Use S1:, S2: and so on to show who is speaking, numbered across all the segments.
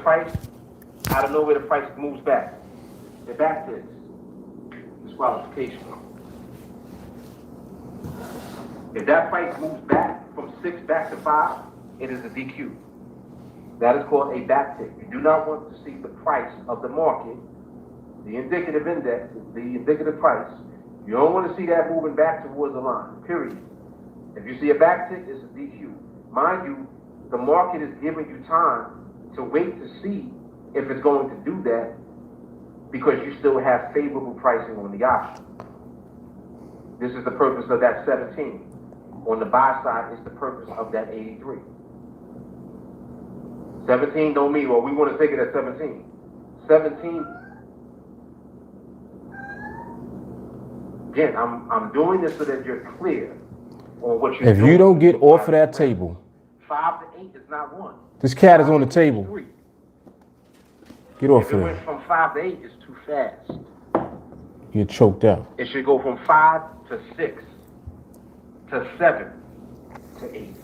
S1: price, out of nowhere the price moves back. The back is disqualification. If that price moves back from 6 back to 5, it is a DQ. That is called a backtick. You do not want to see the price of the market, the indicative index, the indicative price. You don't want to see that moving back towards the line, period. If you see a backtick, it's a DQ. Mind you, the market is giving you time to wait to see if it's going to do that because you still have favorable pricing on the option. This is the purpose of that 17. On the buy side is the purpose of that 83. 17 don't mean, well, we want to take it at 17. 17, again, I'm doing this so that you're clear on what you're doing.
S2: If you don't get off of that table,
S1: 5 to 8 is not 1.
S2: This cat is on the table.
S1: 3.
S2: Get off
S1: If it
S2: of
S1: went
S2: it.
S1: from 5 to 8, it's too fast.
S2: You're choked out.
S1: It should go from 5 to 6 to 7 to 8.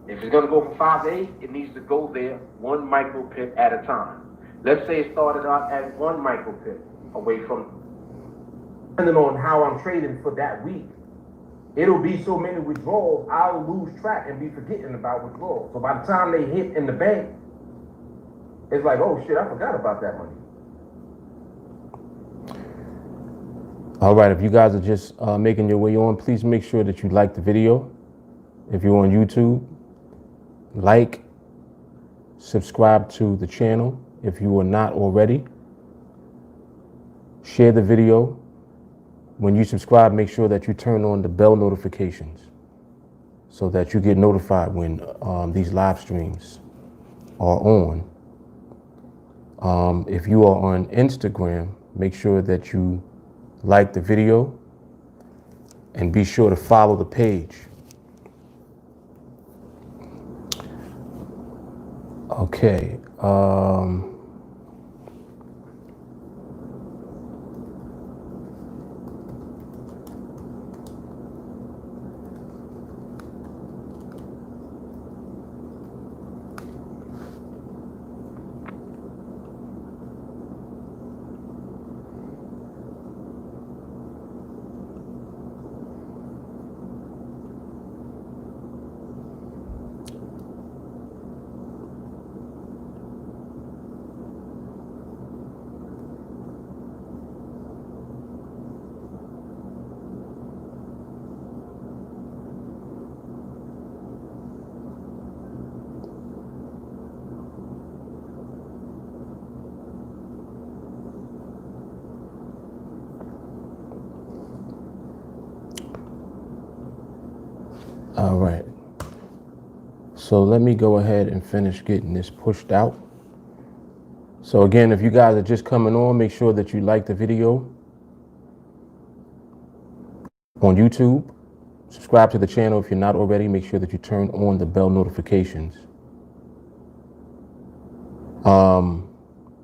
S1: If it's going to go from 5 to 8, it needs to go there 1 micro pip at a time. Let's say it started out at 1 micro pip away from. Depending on how I'm trading for that week, it'll be so many withdrawals, I'll lose track and be forgetting about withdrawals. So by the time they hit in the bank, it's like, oh shit, I forgot about that money.
S2: All right, if you guys are just making your way on, please make sure that you like the video. If you're on YouTube, like, subscribe to the channel if you are not already. Share the video. When you subscribe, make sure that you turn on the bell notifications so that you get notified when these live streams are on. If you are on Instagram, make sure that you like the video and be sure to follow the page. Okay. All right, so let me go ahead and finish getting this pushed out. So again, if you guys are just coming on, make sure that you like the video on YouTube. Subscribe to the channel if you're not already. Make sure that you turn on the bell notifications.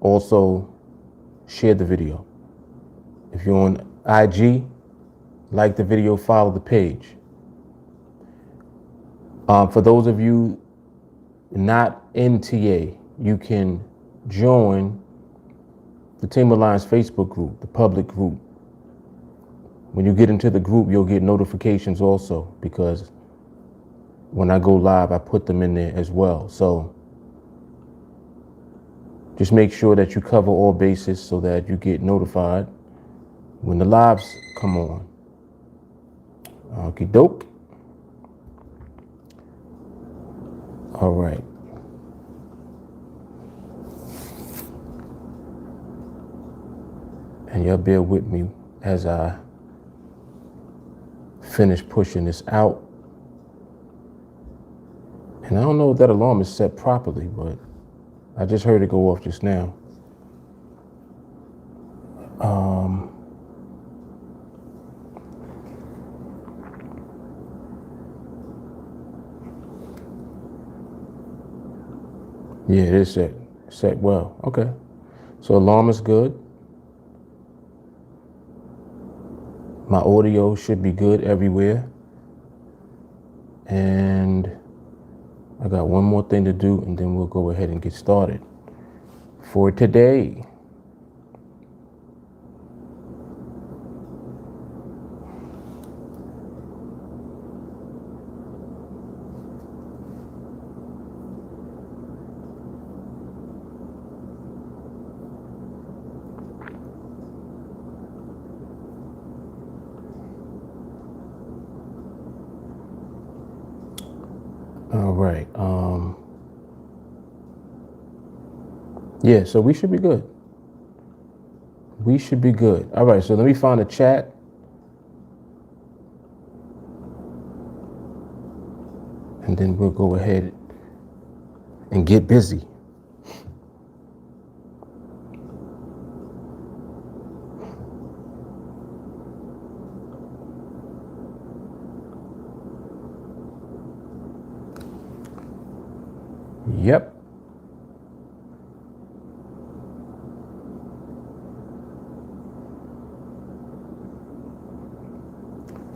S2: Also, share the video. If you're on IG, like the video, follow the page. For those of you not in TA, you can join the TeamAlliance Facebook group, the public group. When you get into the group, you'll get notifications also, because when I go live, I put them in there as well. So just make sure that you cover all bases so that you get notified when the lives come on. Okie doke. All right. And y'all bear with me as I finish pushing this out. And I don't know if that alarm is set properly, but I just heard it go off just now. Yeah, it is set well. Okay, so alarm is good. My audio should be good everywhere. And I got one more thing to do, and then we'll go ahead and get started. for today. All right. Yeah, so we should be good. We should be good. All right, so let me find a chat. And then we'll go ahead and get busy. Yep.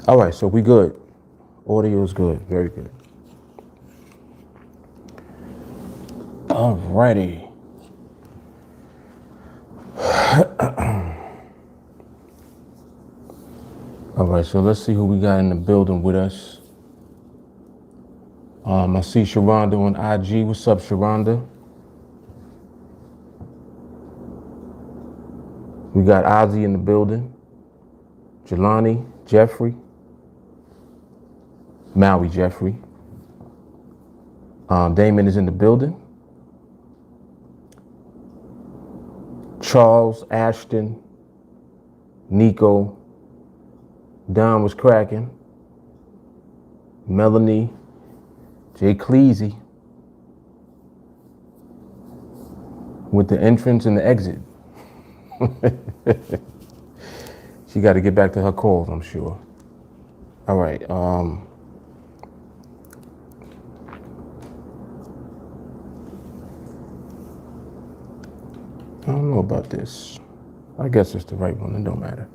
S2: All right, so we good. Audio is good. Very good. All righty. All right, so let's see who we got in the building with us. I see Sharonda on IG. What's up, Sharonda? We got Ozzy in the building. Jelani, Jeffrey. Maui Jeffrey. Damon is in the building. Charles, Ashton, Nico. Don was cracking. Melanie, Jay Cleasy. With the entrance and the exit. She got to get back to her calls, I'm sure. All right. I don't know about this. I guess it's the right one. It don't matter.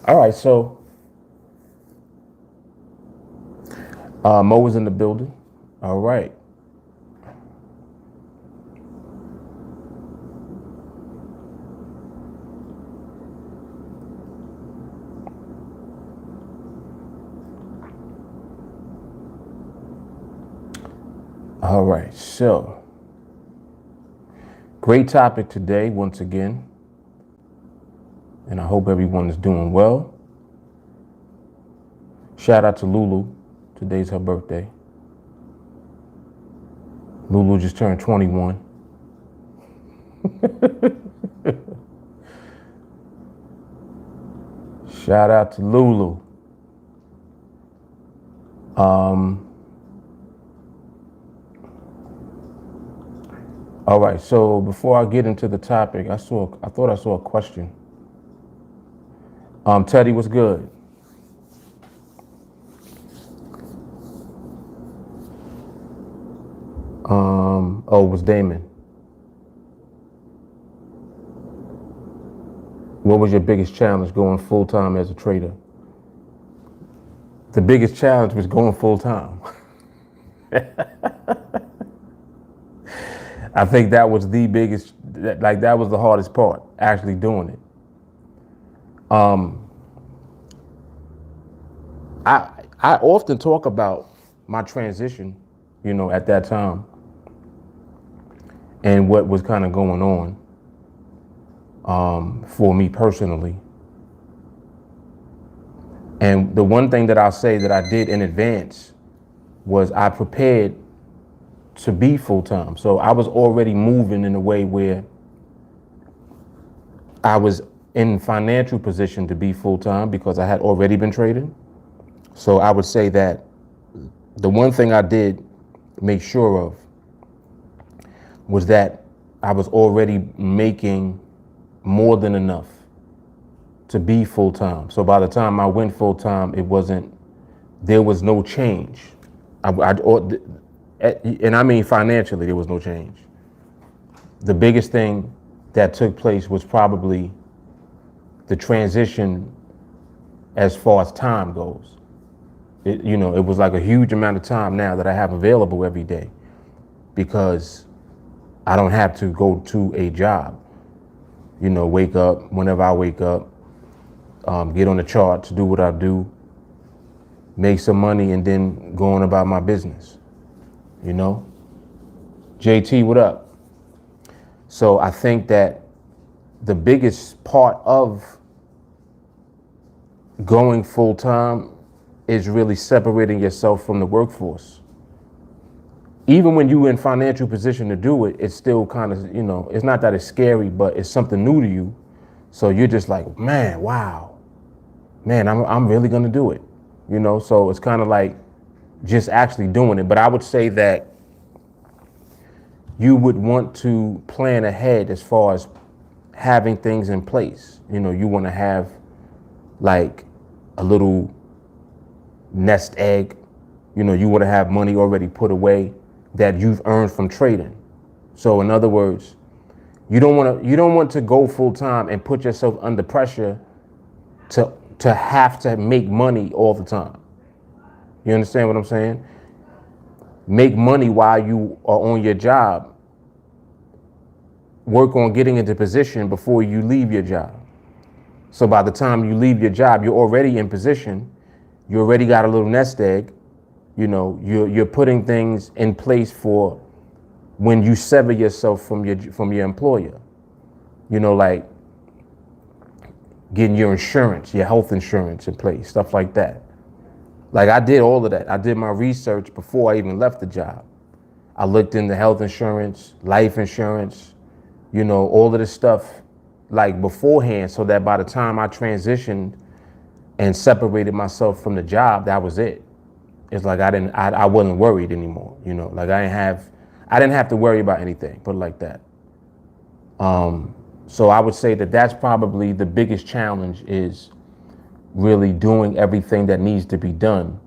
S2: All right, so Mo is in the building. All right. All right, so great topic today once again, and I hope everyone is doing well. Shout out to Lulu. Today's her birthday. Lulu just turned 21. Shout out to Lulu. All right, so before I get into the topic, I thought I saw a question. Teddy, what's good? Oh, it was Damon. What was your biggest challenge going full-time as a trader? The biggest challenge was going full-time. I think that was the biggest, that was the hardest part, actually doing it. I often talk about my transition, at that time and what was kind of going on for me personally. And the one thing that I'll say that I did in advance was I prepared to be full-time. So I was already moving in a way where I was in financial position to be full-time because I had already been trading. So I would say that the one thing I did make sure of was that I was already making more than enough to be full-time. So by the time I went full-time, there was no change. And I mean financially, there was no change. The biggest thing that took place was probably the transition as far as time goes. It was like a huge amount of time now that I have available every day because I don't have to go to a job. You know, wake up whenever I wake up, get on the charts, do what I do, make some money, and then go on about my business. You know? JT, what up? So I think that the biggest part of going full time is really separating yourself from the workforce. Even when you're in financial position to do it, it's still kind of, you know, it's not that it's scary, but it's something new to you. So you're just like, man, wow, man, I'm really gonna do it. You know, so it's kind of like just actually doing it. But I would say that you would want to plan ahead as far as having things in place. You know, you want to have like a little nest egg. You know, you want to have money already put away that you've earned from trading. So in other words, you don't want to go full time and put yourself under pressure to have to make money all the time. You understand what I'm saying? Make money while you are on your job. Work on getting into position before you leave your job. So by the time you leave your job, you're already in position. You already got a little nest egg. You know, you're putting things in place for when you sever yourself from your employer. You know, like getting your insurance, your health insurance in place, stuff like that. Like I did all of that. I did my research before I even left the job. I looked into health insurance, life insurance, you know, all of this stuff like beforehand, so that by the time I transitioned and separated myself from the job, that was it. It's like I wasn't worried anymore, you know, like I didn't have to worry about anything, put it like that. So I would say that that's probably the biggest challenge, is really doing everything that needs to be done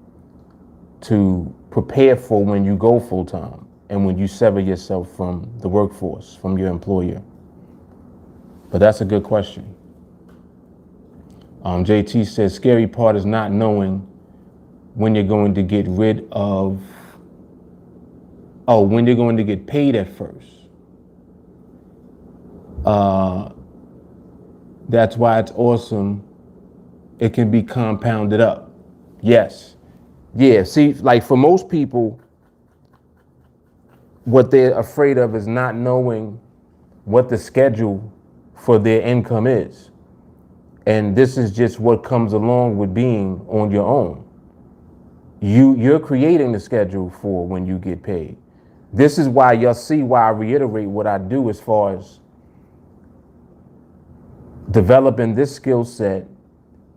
S2: to prepare for when you go full time and when you sever yourself from the workforce, from your employer. But that's a good question. JT says, scary part is not knowing when you're going to get when you're going to get paid at first. That's why it's awesome. It can be compounded up. Yes. Yeah, see, like for most people, what they're afraid of is not knowing what the schedule for their income is. And this is just what comes along with being on your own. You're creating the schedule for when you get paid. This is why you'll see why I reiterate what I do as far as developing this skill set,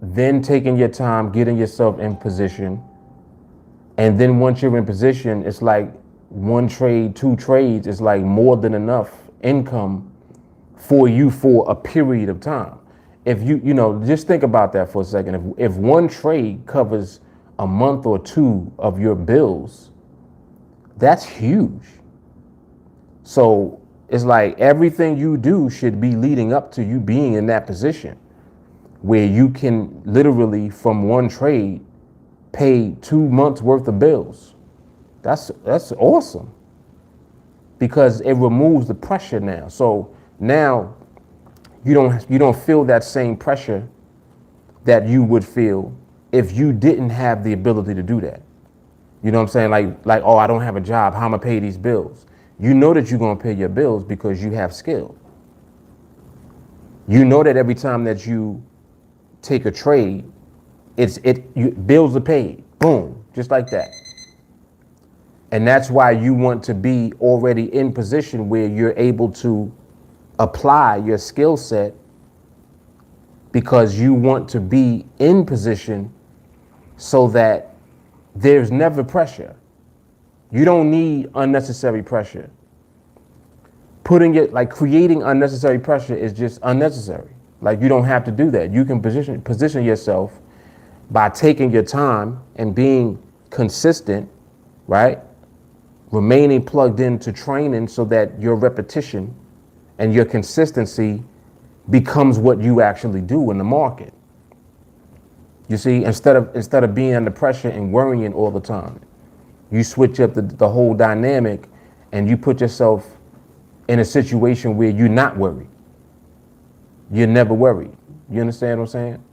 S2: then taking your time, getting yourself in position. And then once you're in position, it's like one trade, two trades, it's like more than enough income for you for a period of time. If you know, just think about that for a second. If one trade covers a month or two of your bills, that's huge. So it's like everything you do should be leading up to you being in that position where you can literally from one trade pay 2 months worth of bills. That's awesome, because it removes the pressure now. So now you don't feel that same pressure that you would feel if you didn't have the ability to do that. You know what I'm saying? Like, oh, I don't have a job. How am I pay these bills? You know that you're going to pay your bills because you have skill. You know that every time that you take a trade, bills are paid. Boom, just like that. And that's why you want to be already in position where you're able to apply your skill set, because you want to be in position so that there's never pressure. You don't need unnecessary pressure. Creating unnecessary pressure is just unnecessary. Like, you don't have to do that. You can position yourself by taking your time and being consistent, right? Remaining plugged into training so that your repetition and your consistency becomes what you actually do in the market. You see, instead of being under pressure and worrying all the time, you switch up the whole dynamic and you put yourself in a situation where you're not worried. you're never worried. You understand what I'm saying?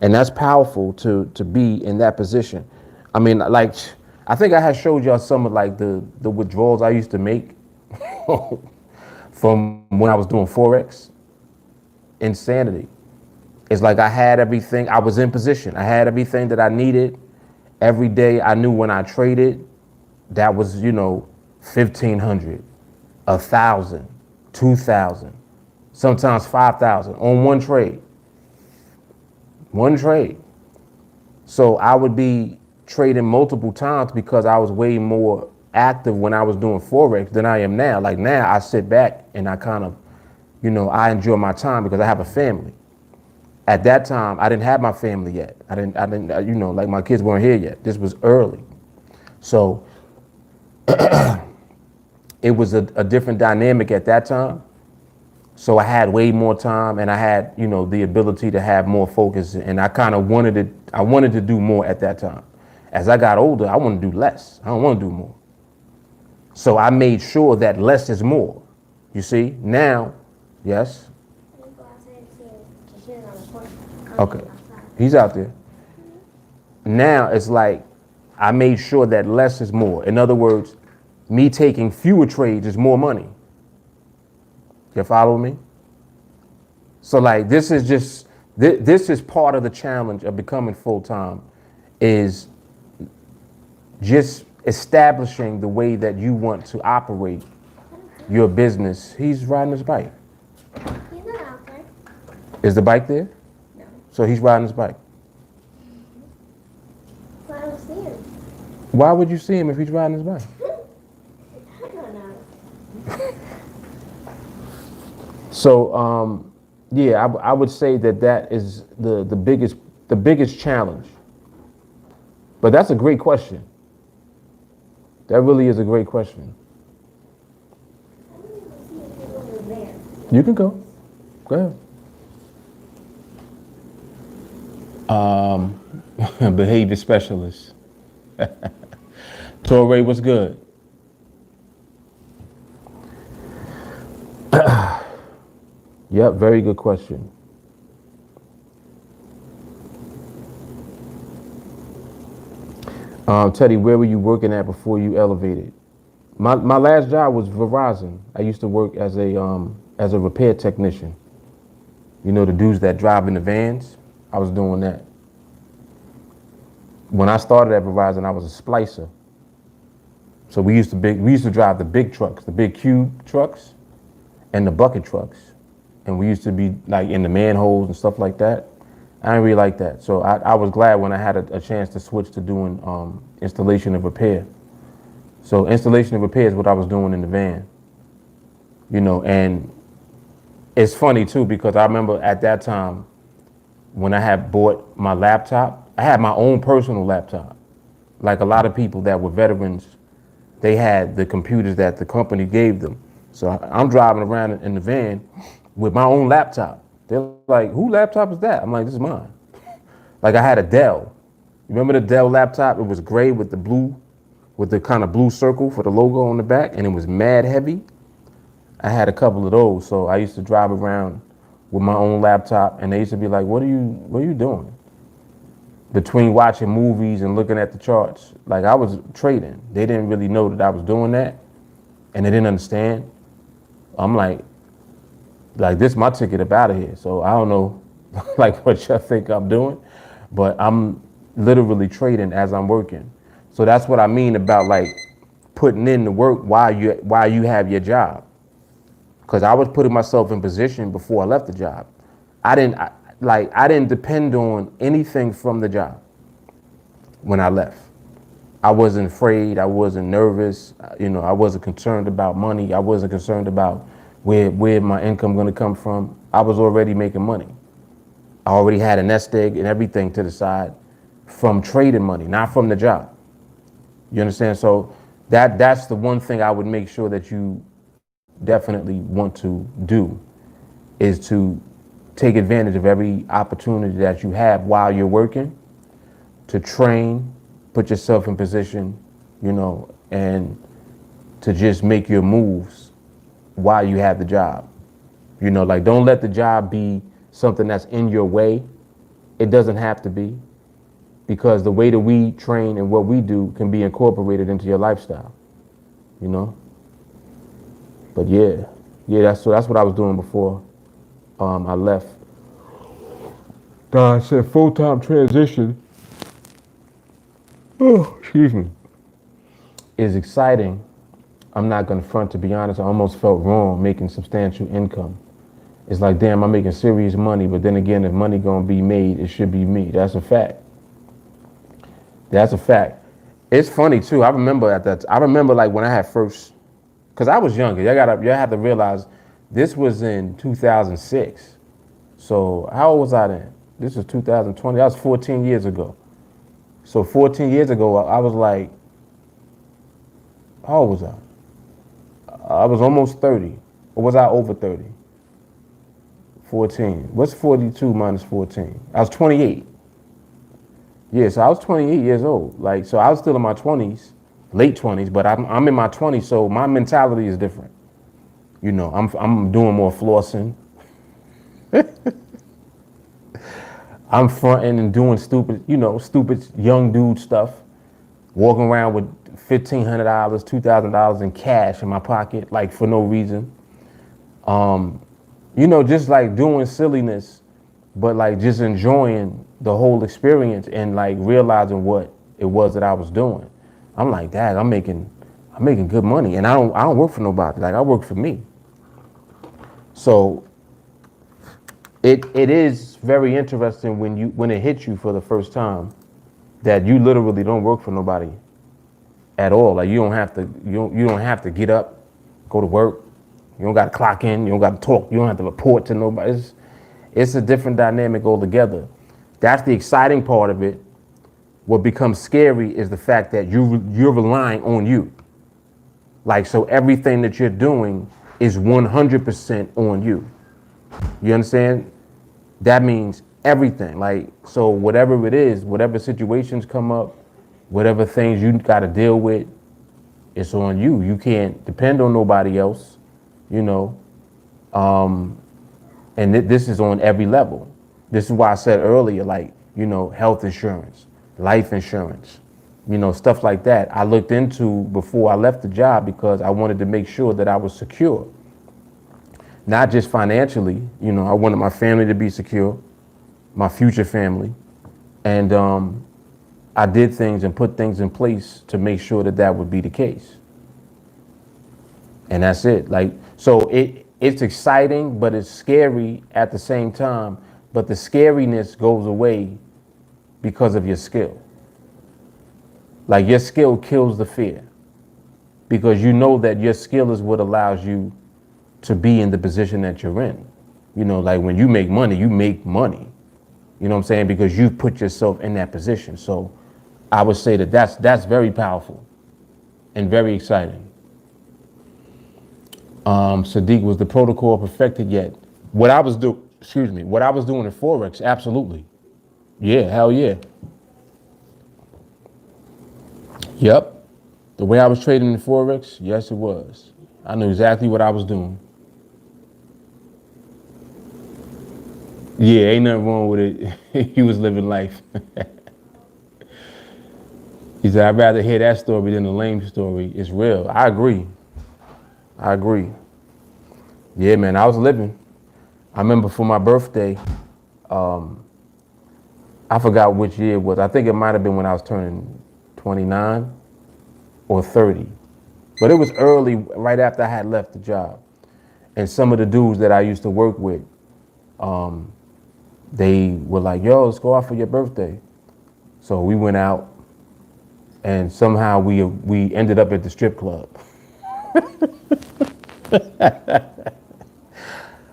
S2: And that's powerful to be in that position. I mean, like, I think I had showed y'all some of like the withdrawals I used to make from when I was doing Forex. Insanity. It's like I had everything. I was in position. I had everything that I needed. Every day I knew when I traded, that was, 1,500, 1,000, 2,000, sometimes 5,000 on one trade. One trade. So I would be trading multiple times because I was way more active when I was doing Forex than I am now. Like now I sit back and I kind of, I enjoy my time because I have a family. At that time, I didn't have my family yet. I didn't, like my kids weren't here yet. This was early. So it was a different dynamic at that time. So I had way more time and I had, the ability to have more focus, and I kind of wanted to do more at that time. As I got older, I want to do less. I don't want to do more. So I made sure that less is more. You see, now, yes? Okay, he's out there. Now it's like I made sure that less is more. In other words, me taking fewer trades is more money. You follow me? So like this is part of the challenge of becoming full-time, is just establishing the way that you want to operate your business. He's riding his bike.
S3: He's not out there.
S2: Is the bike there?
S3: No.
S2: So he's riding his bike.
S3: So I don't see him.
S2: Why would you see him if he's riding his bike?
S3: I don't know.
S2: So, yeah, I would say that is the biggest challenge. But that's a great question. That really is a great question.
S3: I don't even see if he's over there.
S2: You can go. Go ahead. Behavior specialist. Torrey, what's good? Yep, very good question. Teddy, where were you working at before you elevated? My last job was Verizon. I used to work as a repair technician. You know, the dudes that drive in the vans? I was doing that. When I started at Verizon, I was a splicer. So we used to drive the big trucks, the big cube trucks and the bucket trucks. And we used to be like in the manholes and stuff like that. I didn't really like that. So I was glad when I had a chance to switch to doing installation and repair. So installation and repair is what I was doing in the van. And it's funny too, because I remember at that time when I had bought my laptop, I had my own personal laptop. Like a lot of people that were veterans, they had the computers that the company gave them. So I'm driving around in the van with my own laptop. They're like, whose laptop is that? I'm like, this is mine. Like I had a Dell. You remember the Dell laptop? It was gray with the kind of blue circle for the logo on the back, and it was mad heavy. I had a couple of those, so I used to drive around with my own laptop, and they used to be like, what are you doing? Between watching movies and looking at the charts, like I was trading. They didn't really know that I was doing that, and they didn't understand. I'm like this is my ticket up out of here. So I don't know like what y'all think I'm doing, but I'm literally trading as I'm working. So that's what I mean about like putting in the work while you have your job. Because I was putting myself in position before I left the job. I didn't depend on anything from the job when I left. I wasn't afraid. I wasn't nervous. I wasn't concerned about money. I wasn't concerned about where my income going to come from. I was already making money. I already had a nest egg and everything to the side from trading money, not from the job. You understand? So that's the one thing I would make sure that you definitely want to do, is to take advantage of every opportunity that you have while you're working to train, put yourself in position, and to just make your moves while you have the job. You know, like don't let the job be something that's in your way. It doesn't have to be, because the way that we train and what we do can be incorporated into your lifestyle, you know? But yeah, that's what I was doing before I left. I said full-time transition, oh, excuse me, is exciting. I'm not gonna front, to be honest. I almost felt wrong making substantial income. It's like, damn, I'm making serious money, but then again, if money gonna be made, it should be me. That's a fact. That's a fact. It's funny too. I remember like when I had first, cause I was younger. Y'all have to realize this was in 2006. So how old was I then? This was 2020. That was 14 years ago. So 14 years ago, I was like, how old was I? I was almost 30. Or was I over 30? 14. What's 42 minus 14? I was 28. Yeah, so I was 28 years old. Like, so I was still in my 20s, late 20s, but I'm in my 20s, so my mentality is different. You know, I'm doing more flossing. I'm fronting and doing stupid young dude stuff. Walking around with $1,500, $2,000 in cash in my pocket, like for no reason. You know, just like doing silliness, but like just enjoying the whole experience and like realizing what it was that I was doing. I'm like, Dad, I'm making good money, and I don't work for nobody. Like, I work for me. So it is very interesting when it hits you for the first time that you literally don't work for nobody at all. Like, you don't have to get up, go to work. You don't got to clock in. You don't got to talk. You don't have to report to nobody. It's a different dynamic altogether. That's the exciting part of it. What becomes scary is the fact that you're relying on you. Like, so everything that you're doing is 100% on you. You understand? That means everything. Like, so whatever it is, whatever situations come up, whatever things you got to deal with, it's on you. You can't depend on nobody else, you know. And this is on every level. This is why I said earlier, like, you know, health insurance, life insurance, you know, stuff like that. I looked into before I left the job because I wanted to make sure that I was secure. Not just financially, you know, I wanted my family to be secure, my future family. And I did things and put things in place to make sure that that would be the case. And that's it. Like, so it's exciting, but it's scary at the same time. But the scariness goes away because of your skill. Like, your skill kills the fear, because you know that your skill is what allows you to be in the position that you're in. You know, like when you make money, you make money. You know what I'm saying? Because you put yourself in that position. So I would say that that's very powerful and very exciting. Sadiq, was the protocol perfected yet? What I was doing in Forex, absolutely. Yeah, hell yeah. Yep. The way I was trading in Forex, yes, it was. I knew exactly what I was doing. Yeah, ain't nothing wrong with it. He was living life. He said, I'd rather hear that story than the lame story. It's real. I agree. Yeah, man, I was living. I remember for my birthday, I forgot which year it was. I think it might have been when I was turning 29 or 30. But it was early, right after I had left the job. And some of the dudes that I used to work with, they were like, yo, let's go out for your birthday. So we went out, and somehow we ended up at the strip club.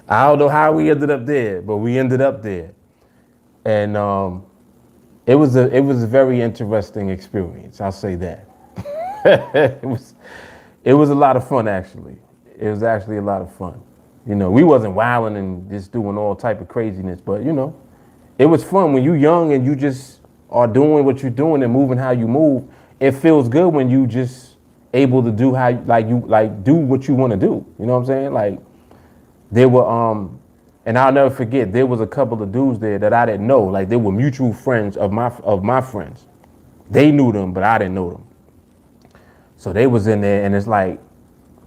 S2: I don't know how we ended up there, but we ended up there. And it was a very interesting experience, I'll say that. It was a lot of fun, actually. It was actually a lot of fun. You know, we wasn't wilding and just doing all type of craziness, but you know, it was fun when you're young and you just are doing what you're doing and moving how you move. It feels good when you just able to do do what you want to do. You know what I'm saying? Like, There were and I'll never forget, there was a couple of dudes there that I didn't know. Like they were mutual friends of my friends. They knew them, but I didn't know them. So they was in there, and it's like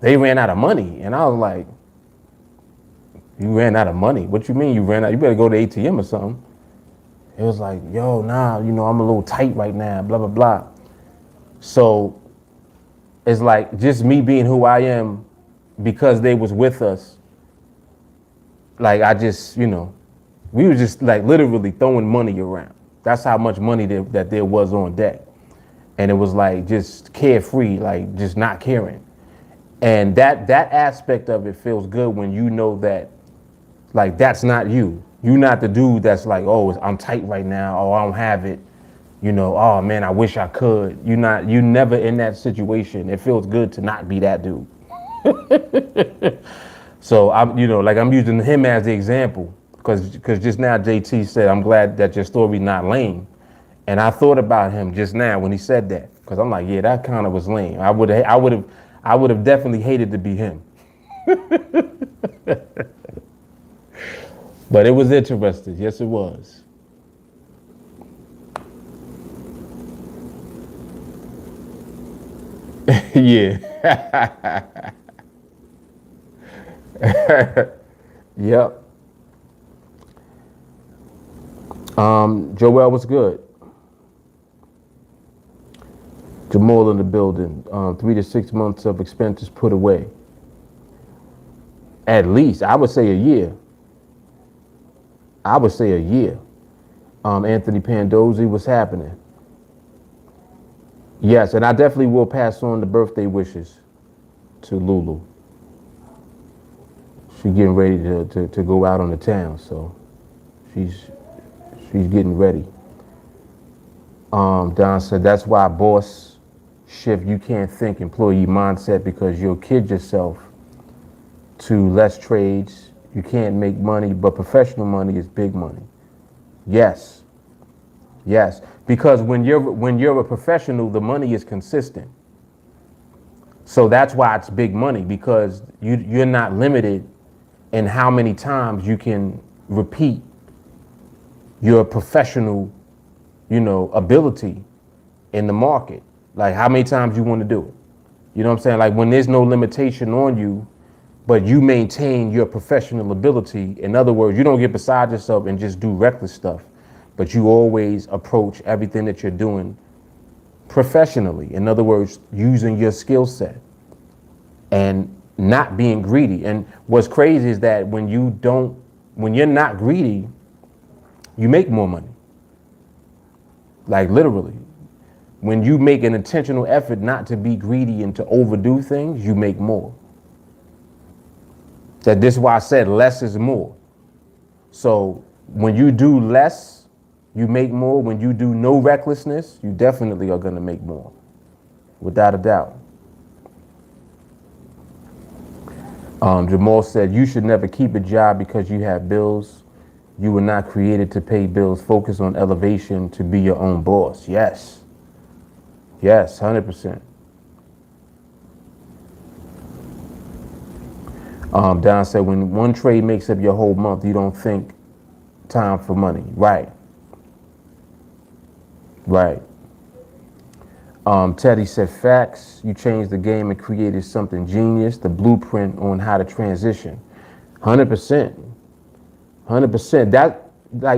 S2: they ran out of money, and I was like, "You ran out of money? What you mean you ran out? You better go to ATM or something." It was like, "Yo, nah, I'm a little tight right now, blah blah blah." So it's like just me being who I am because they was with us. Like I just, we were just like literally throwing money around. That's how much money that there was on deck. And it was like just carefree, like just not caring. And that aspect of it feels good when you know that like that's not you. You're not the dude that's like, oh, I'm tight right now, oh, I don't have it. Oh man, I wish I could. You never in that situation. It feels good to not be that dude. So I'm using him as the example because just now JT said, I'm glad that your story not lame. And I thought about him just now when he said that, because I'm like, yeah, that kind of was lame. I would have definitely hated to be him. But it was interesting. Yes, it was. Yeah. Yep. Joel, what's good? Jamal in the building. 3 to 6 months of expenses put away. At least, I would say a year. Anthony Pandozzi, what's happening? Yes, and I definitely will pass on the birthday wishes to Lulu. She's getting ready to go out on the town, so she's getting ready. Don said that's why boss shift, you can't think employee mindset because you'll kid yourself to less trades. You can't make money, but professional money is big money. Yes. Because when you're a professional, the money is consistent. So that's why it's big money, because you're not limited in how many times you can repeat your professional, ability in the market. Like how many times you want to do it. You know what I'm saying? Like when there's no limitation on you, but you maintain your professional ability. In other words, you don't get beside yourself and just do reckless stuff, but you always approach everything that you're doing professionally. In other words, using your skill set and not being greedy. And what's crazy is that when you're not greedy, you make more money. Like literally, when you make an intentional effort not to be greedy and to overdo things, you make more. This is why I said less is more. So when you do less, you make more. When you do no recklessness, you definitely are going to make more, without a doubt. Jamal said, you should never keep a job because you have bills. You were not created to pay bills. Focus on elevation to be your own boss. Yes, 100%. Don said, when one trade makes up your whole month, you don't think time for money. Right. Teddy said, facts. You changed the game and created something genius, the blueprint on how to transition. 100%. That,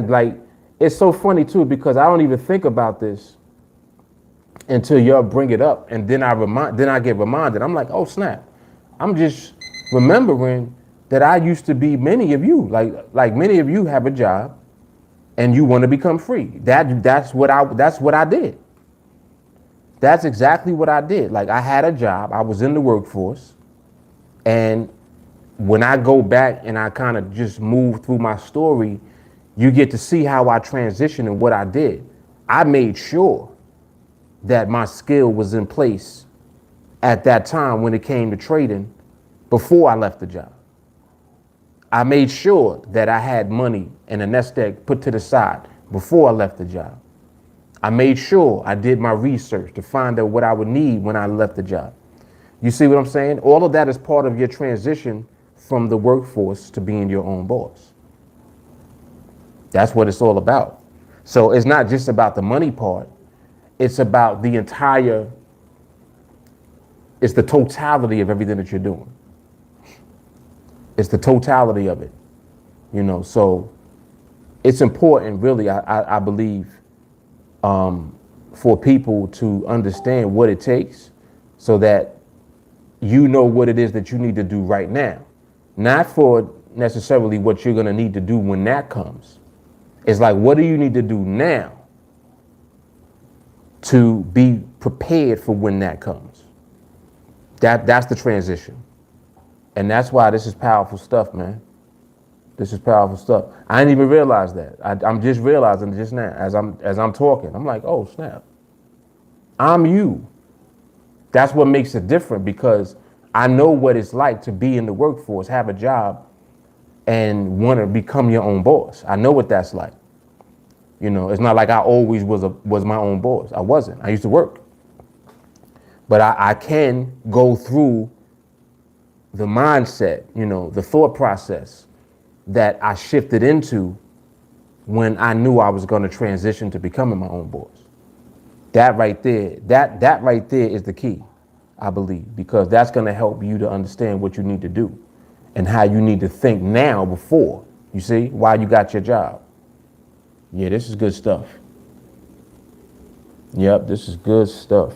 S2: like, it's so funny too, because I don't even think about this until y'all bring it up. And then I get reminded. I'm like, oh snap. I'm just remembering that I used to be many of you, like many of you have a job and you want to become free. That's what I did. That's exactly what I did. Like I had a job, I was in the workforce, and when I go back and I kind of just move through my story, you get to see how I transitioned and what I did. I made sure that my skill was in place at that time when it came to trading before I left the job. I made sure that I had money and a nest egg put to the side before I left the job. I made sure I did my research to find out what I would need when I left the job. You see what I'm saying? All of that is part of your transition from the workforce to being your own boss. That's what it's all about. So it's not just about the money part. It's about it's the totality of everything that you're doing. It's the totality of it, so it's important, really, I believe, for people to understand what it takes so that you know what it is that you need to do right now. Not for necessarily what you're going to need to do when that comes. It's like, what do you need to do now to be prepared for when that comes? That's the transition. And that's why this is powerful stuff, man. This is powerful stuff. I didn't even realize that. I'm just realizing just now as I'm talking. I'm like, oh, snap. I'm you. That's what makes it different, because I know what it's like to be in the workforce, have a job, and want to become your own boss. I know what that's like. It's not like I always was my own boss. I wasn't. I used to work. But I can go through the mindset, the thought process that I shifted into when I knew I was going to transition to becoming my own boss. That right there is the key, I believe, because that's going to help you to understand what you need to do and how you need to think now before, you see, while you got your job. Yeah, this is good stuff. Yep, this is good stuff.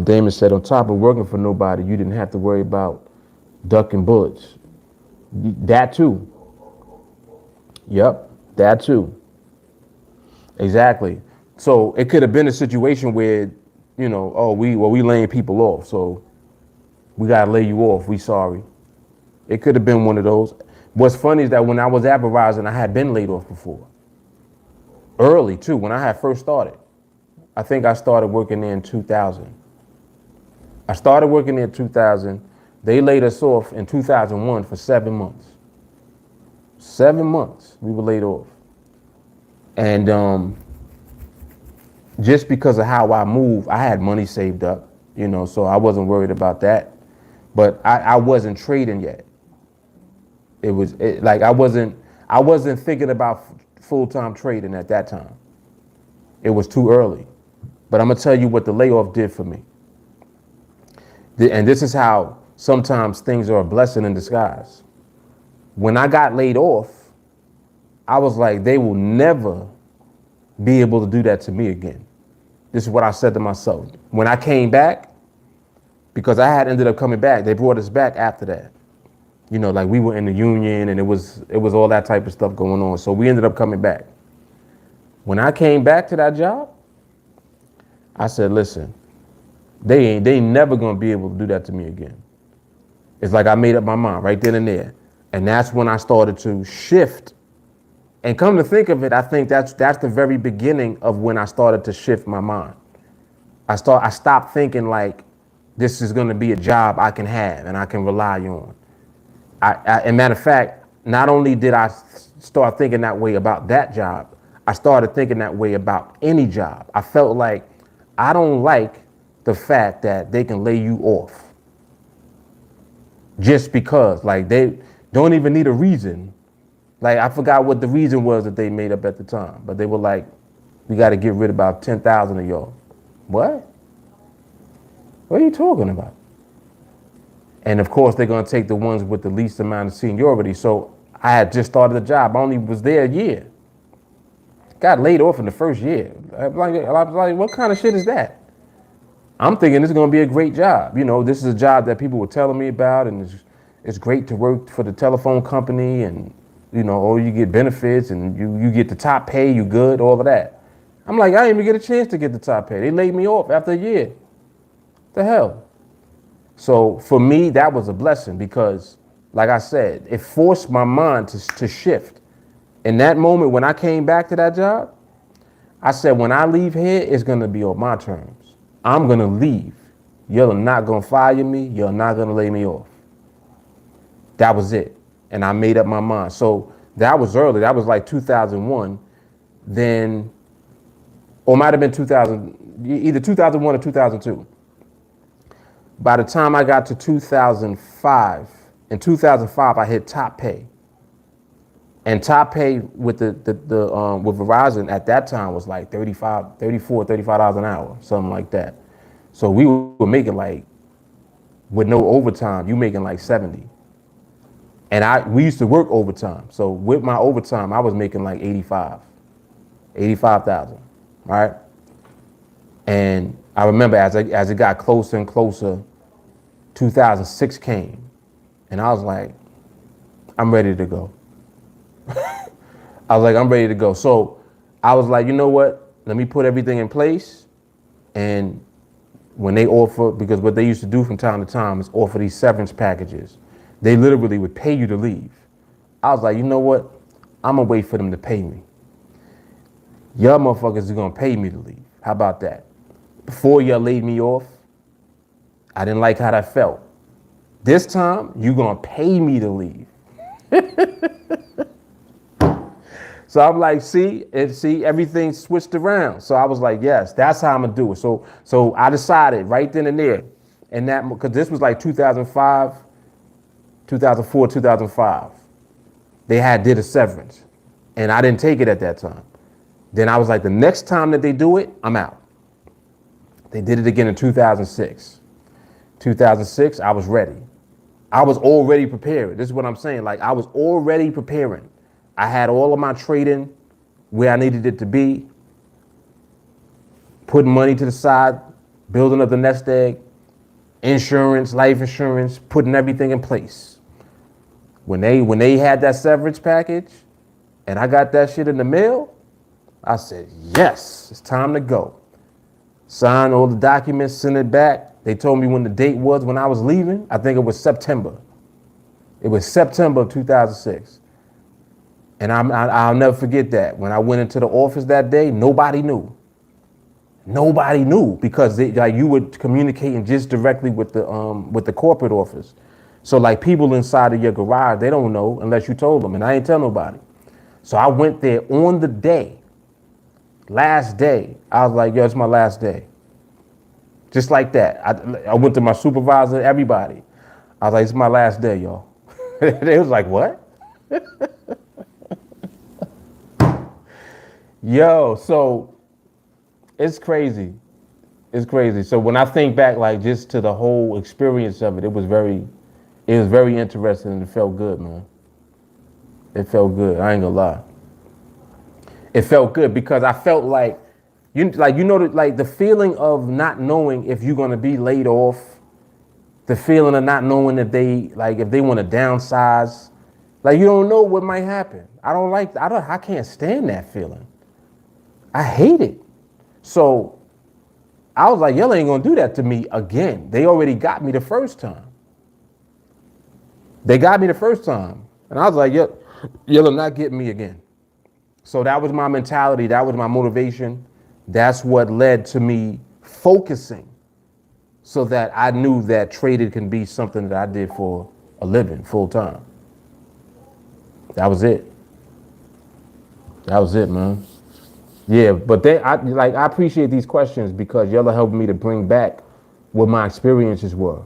S2: Damon said, on top of working for nobody, you didn't have to worry about ducking bullets. That too. Yep, that too. Exactly. So it could have been a situation where, we laying people off, so we gotta lay you off. We sorry. It could have been one of those. What's funny is that when I was at Verizon, I had been laid off before. Early too, when I had first started. I think I started working there in 2000. I started working there in 2000. They laid us off in 2001 for 7 months. 7 months we were laid off. And just because of how I move, I had money saved up, so I wasn't worried about that. But I wasn't trading yet. I wasn't thinking about full-time trading at that time. It was too early. But I'm gonna tell you what the layoff did for me. And this is how sometimes things are a blessing in disguise. When I got laid off, I was like, they will never be able to do that to me again. This is what I said to myself. When I came back, because I had ended up coming back, they brought us back after that. Like we were in the union and it was all that type of stuff going on. So we ended up coming back. When I came back to that job, I said, listen, they never gonna be able to do that to me again. It's like I made up my mind right then and there. And that's when I started to shift. And come to think of it, I think that's the very beginning of when I started to shift my mind. I stopped thinking like this is gonna be a job I can have and I can rely on. And matter of fact, not only did I start thinking that way about that job, I started thinking that way about any job. I felt like I don't like the fact that they can lay you off just because, like, they don't even need a reason. Like, I forgot what the reason was that they made up at the time, but they were like, we got to get rid of about 10,000 of y'all. What? What are you talking about? And of course, they're going to take the ones with the least amount of seniority. So I had just started the job. I only was there a year. Got laid off in the first year. I was like, what kind of shit is that? I'm thinking this is going to be a great job. This is a job that people were telling me about, and it's great to work for the telephone company, and, you get benefits, and you get the top pay, you good, all of that. I'm like, I didn't even get a chance to get the top pay. They laid me off after a year. The hell? So for me, that was a blessing because, like I said, it forced my mind to shift. In that moment, when I came back to that job, I said, when I leave here, it's going to be on my terms. I'm going to leave. You're not going to fire me. You're not going to lay me off. That was it. And I made up my mind. So that was early. That was like 2001. Then or it might have been 2000, either 2001 or 2002. By the time I got to 2005, in 2005, I hit top pay. And top pay with with Verizon at that time was like 35, 34, $35 an hour, something like that. So we were making like, with no overtime, you making like 70. And we used to work overtime. So with my overtime, I was making like 85,000, right? And I remember as it got closer and closer, 2006 came, and I was like, I'm ready to go. I was like, I'm ready to go. So I was like, you know what? Let me put everything in place. And when they offer, because what they used to do from time to time is offer these severance packages. They literally would pay you to leave. I was like, you know what? I'm gonna wait for them to pay me. Y'all motherfuckers are gonna pay me to leave. How about that? Before y'all laid me off, I didn't like how that felt. This time, you gonna pay me to leave. So I'm like, see, everything switched around. So I was like, yes, that's how I'm gonna do it. So I decided right then and there, and that, because this was like 2005, 2004, 2005. They did a severance, and I didn't take it at that time. Then I was like, the next time that they do it, I'm out. They did it again in 2006. 2006, I was ready. I was already prepared. This is what I'm saying. Like, I was already preparing. I had all of my trading where I needed it to be, putting money to the side, building up the nest egg, insurance, life insurance, putting everything in place. When they had that severance package and I got that shit in the mail, I said, yes, it's time to go. Sign all the documents, send it back. They told me when the date was when I was leaving. I think it was September. It was September of 2006. And I'll never forget that. When I went into the office that day, nobody knew. Nobody knew because you were communicating just directly with the corporate office. So like people inside of your garage, they don't know unless you told them. And I ain't tell nobody. So I went there on the day, last day. I was like, yo, it's my last day. Just like that. I went to my supervisor, everybody. I was like, it's my last day, y'all. They was like, what? Yo, so it's crazy. It's crazy. So when I think back, like just to the whole experience of it, it was very interesting and it felt good, man. It felt good. I ain't gonna lie. It felt good because I felt like the feeling of not knowing if you're gonna be laid off, the feeling of not knowing if they want to downsize, like you don't know what might happen. I can't stand that feeling. I hate it. So I was like, y'all ain't gonna do that to me again. They already got me the first time. They got me the first time. And I was like, y'all will not get me again. So that was my mentality. That was my motivation. That's what led to me focusing so that I knew that trading can be something that I did for a living, full time. That was it. That was it, man. Yeah, but I appreciate these questions because y'all are helping me to bring back what my experiences were,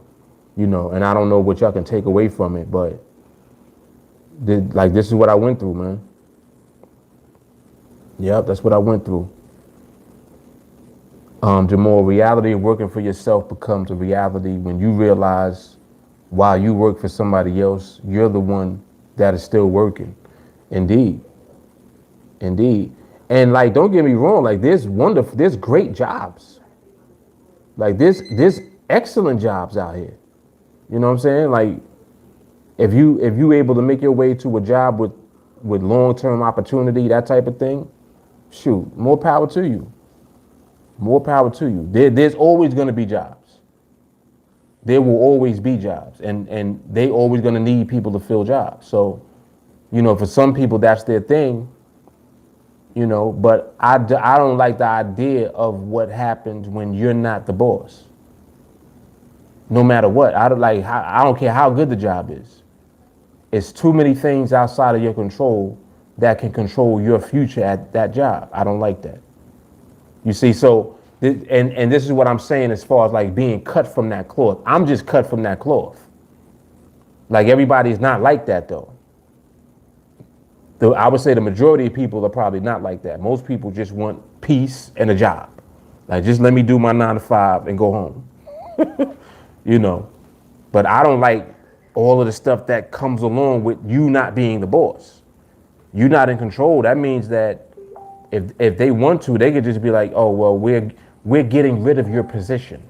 S2: and I don't know what y'all can take away from it, but this is what I went through, man. Yep, that's what I went through. Jamal, reality of working for yourself becomes a reality when you realize while you work for somebody else, you're the one that is still working. Indeed. And don't get me wrong, there's great jobs. Like there's excellent jobs out here. You know what I'm saying? Like if you able to make your way to a job with long-term opportunity, that type of thing, shoot, more power to you. More power to you. There's always going to be jobs. There will always be jobs, and they always going to need people to fill jobs. So, for some people that's their thing. But I don't like the idea of what happens when you're not the boss. No matter what, I don't care how good the job is. It's too many things outside of your control that can control your future at that job. I don't like that. You see, so and this is what I'm saying as far as like being cut from that cloth. I'm just cut from that cloth. Like everybody's not like that though. I would say the majority of people are probably not like that. Most people just want peace and a job. Like just let me do my 9 to 5 and go home. You know. But I don't like all of the stuff that comes along with you not being the boss. You're not in control. That means that if they want to, they could just be like, oh well, we're getting rid of your position.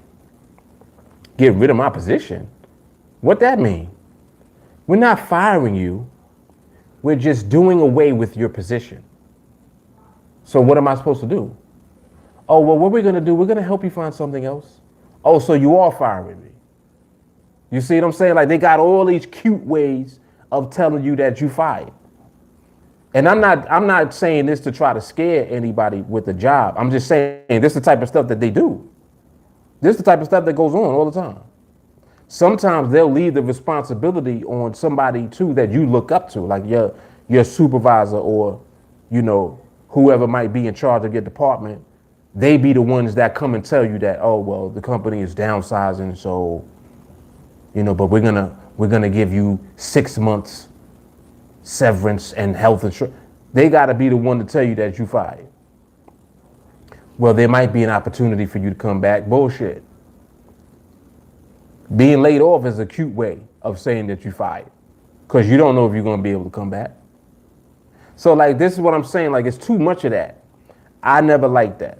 S2: Get rid of my position? What that mean? We're not firing you. We're just doing away with your position. So what am I supposed to do? Oh, well, what we're going to do, we're going to help you find something else. Oh, so you are firing me. You see what I'm saying? Like they got all these cute ways of telling you that you fired. And I'm not saying this to try to scare anybody with a job. I'm just saying this is the type of stuff that they do. This is the type of stuff that goes on all the time. Sometimes they'll leave the responsibility on somebody too that you look up to, like your supervisor or, you know, whoever might be in charge of your department. They be the ones that come and tell you that, oh well, the company is downsizing, so, you know, but we're gonna give you 6 months severance and health insurance. They got to be the one to tell you that you fired. Well, there might be an opportunity for you to come back. Bullshit. Being laid off is a cute way of saying that you fired because you don't know if you're going to be able to come back. So like, this is what I'm saying. Like, it's too much of that. I never liked that.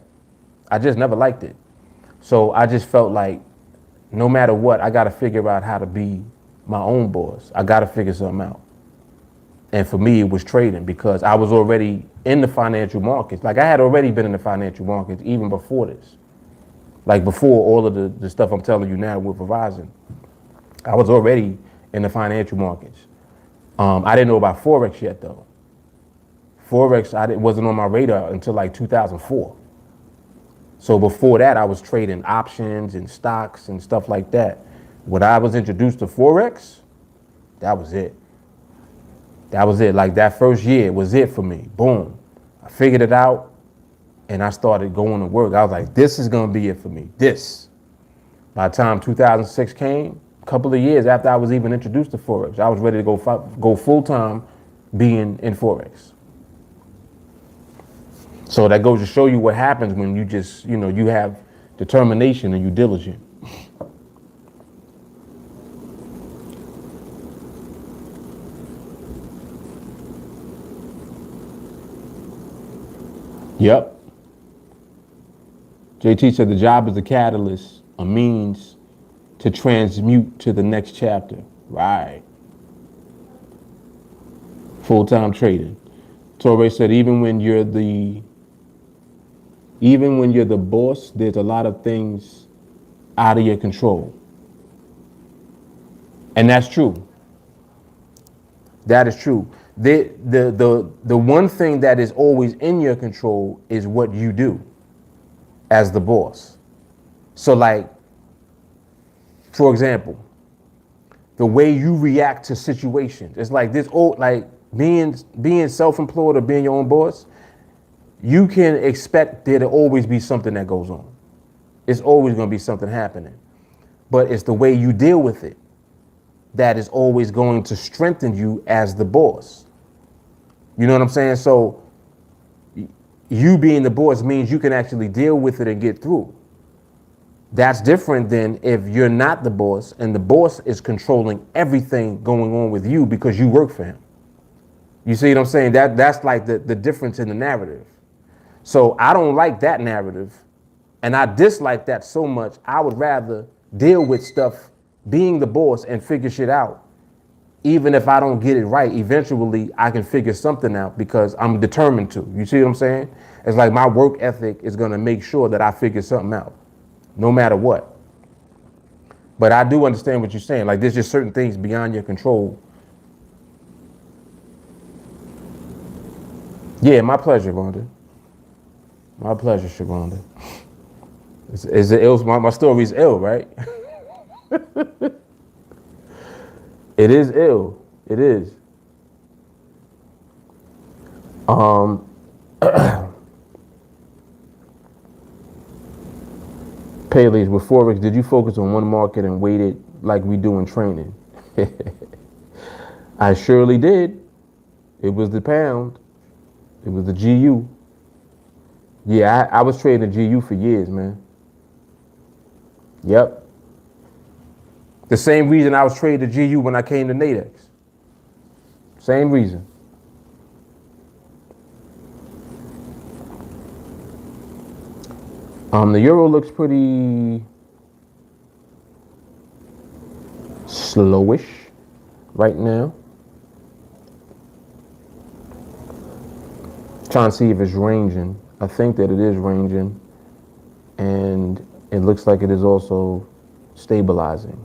S2: I just never liked it. So I just felt like no matter what, I got to figure out how to be my own boss. I got to figure something out. And for me, it was trading because I was already in the financial markets. Like I had already been in the financial markets even before this. Like before all of the stuff I'm telling you now with Verizon, I was already in the financial markets. I didn't know about Forex yet though. Forex wasn't on my radar until like 2004. So before that, I was trading options and stocks and stuff like that. When I was introduced to Forex, that was it. That was it. Like that first year was it for me. Boom. I figured it out. And I started going to work. I was like, this is going to be it for me. This. By the time 2006 came, a couple of years after I was even introduced to Forex, I was ready to go full-time being in Forex. So that goes to show you what happens when you just, you know, you have determination and you're diligent. Yep. JT said the job is a catalyst, a means to transmute to the next chapter. Right. Full-time trading. Torre said even when you're the boss, there's a lot of things out of your control. And that's true. That is true. The one thing that is always in your control is what you do as the boss. So like, for example, the way you react to situations. It's like this old, like being self-employed or being your own boss, you can expect there to always be something that goes on. It's always going to be something happening. But it's the way you deal with it that is always going to strengthen you as the boss. You know what I'm saying? So you being the boss means you can actually deal with it and get through. That's different than if you're not the boss and the boss is controlling everything going on with you because you work for him. You see what I'm saying? That's like the difference in the narrative. So I don't like that narrative and I dislike that so much. I would rather deal with stuff being the boss and figure shit out. Even if I don't get it right, eventually I can figure something out because I'm determined to. You see what I'm saying? It's like my work ethic is going to make sure that I figure something out, no matter what. But I do understand what you're saying. Like there's just certain things beyond your control. Yeah, my pleasure, Rhonda. My pleasure, Sharonda. Is it ill? My story's ill, right? It is ill. It is. Payleys, with Forex, did you focus on one market and waited like we do in training? I surely did. It was the pound. It was the GU. Yeah, I was trading the GU for years, man. Yep. The same reason I was trading the GU when I came to NADEX. Same reason. The euro looks pretty slowish right now. Trying to see if it's ranging. I think that it is ranging, and it looks like it is also stabilizing.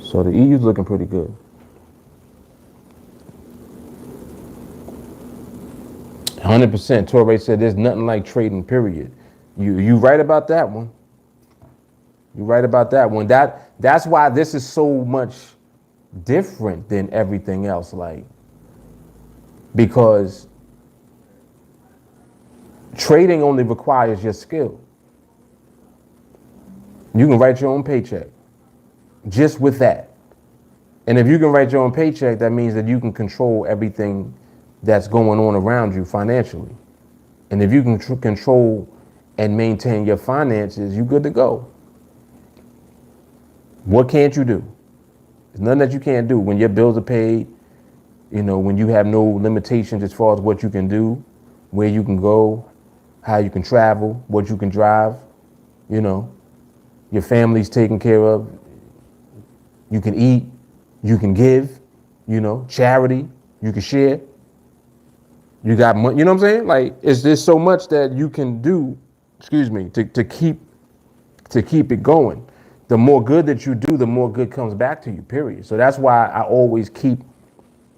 S2: So the EU's looking pretty good. 100%. Torre said there's nothing like trading, period. You right about that one. You right about that one. That's why this is so much different than everything else. Like, because trading only requires your skill. You can write your own paycheck just with that. And if you can write your own paycheck, that means that you can control everything that's going on around you financially. And if you can control and maintain your finances, you're good to go. What can't you do? There's nothing that you can't do. When your bills are paid, you know, when you have no limitations as far as what you can do, where you can go, how you can travel, what you can drive, you know, your family's taken care of, you can eat, you can give, you know, charity, you can share. You got money, you know what I'm saying? Like, there's so much that you can do, to keep it going. The more good that you do, the more good comes back to you, period. So that's why I always keep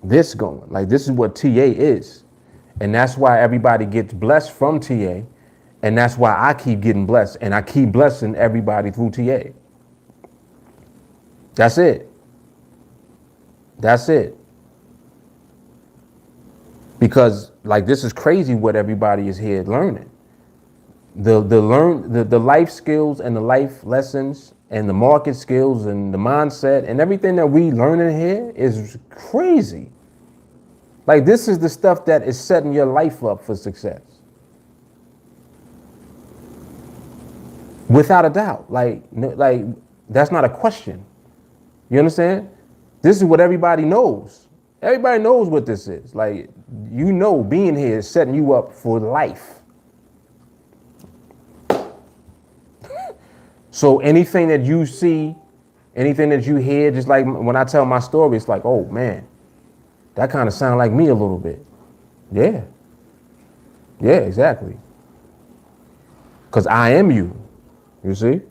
S2: this going. Like, this is what TA is. And that's why everybody gets blessed from TA. And that's why I keep getting blessed. And I keep blessing everybody through TA. That's it. That's it. Because, like, this is crazy what everybody is here learning. The life skills and the life lessons and the market skills and the mindset and everything that we learning here is crazy. Like, this is the stuff that is setting your life up for success. Without a doubt. Like that's not a question. You understand? This is what everybody knows. Everybody knows what this is. Like, you know, being here is setting you up for life. So anything that you see, anything that you hear, just like when I tell my story, it's like, oh man, that kind of sounds like me a little bit. Yeah. Yeah, exactly. Because I am you. You see?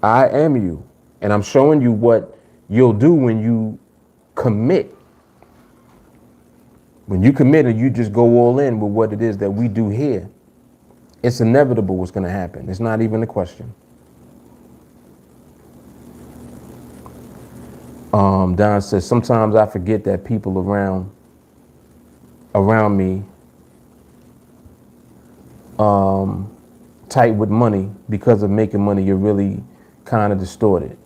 S2: I am you. And I'm showing you what you'll do when you commit. When you commit and you just go all in with what it is that we do here, it's inevitable what's going to happen. It's not even a question. Don says, sometimes I forget that people around me tight with money because of making money. You're really kind of distorted.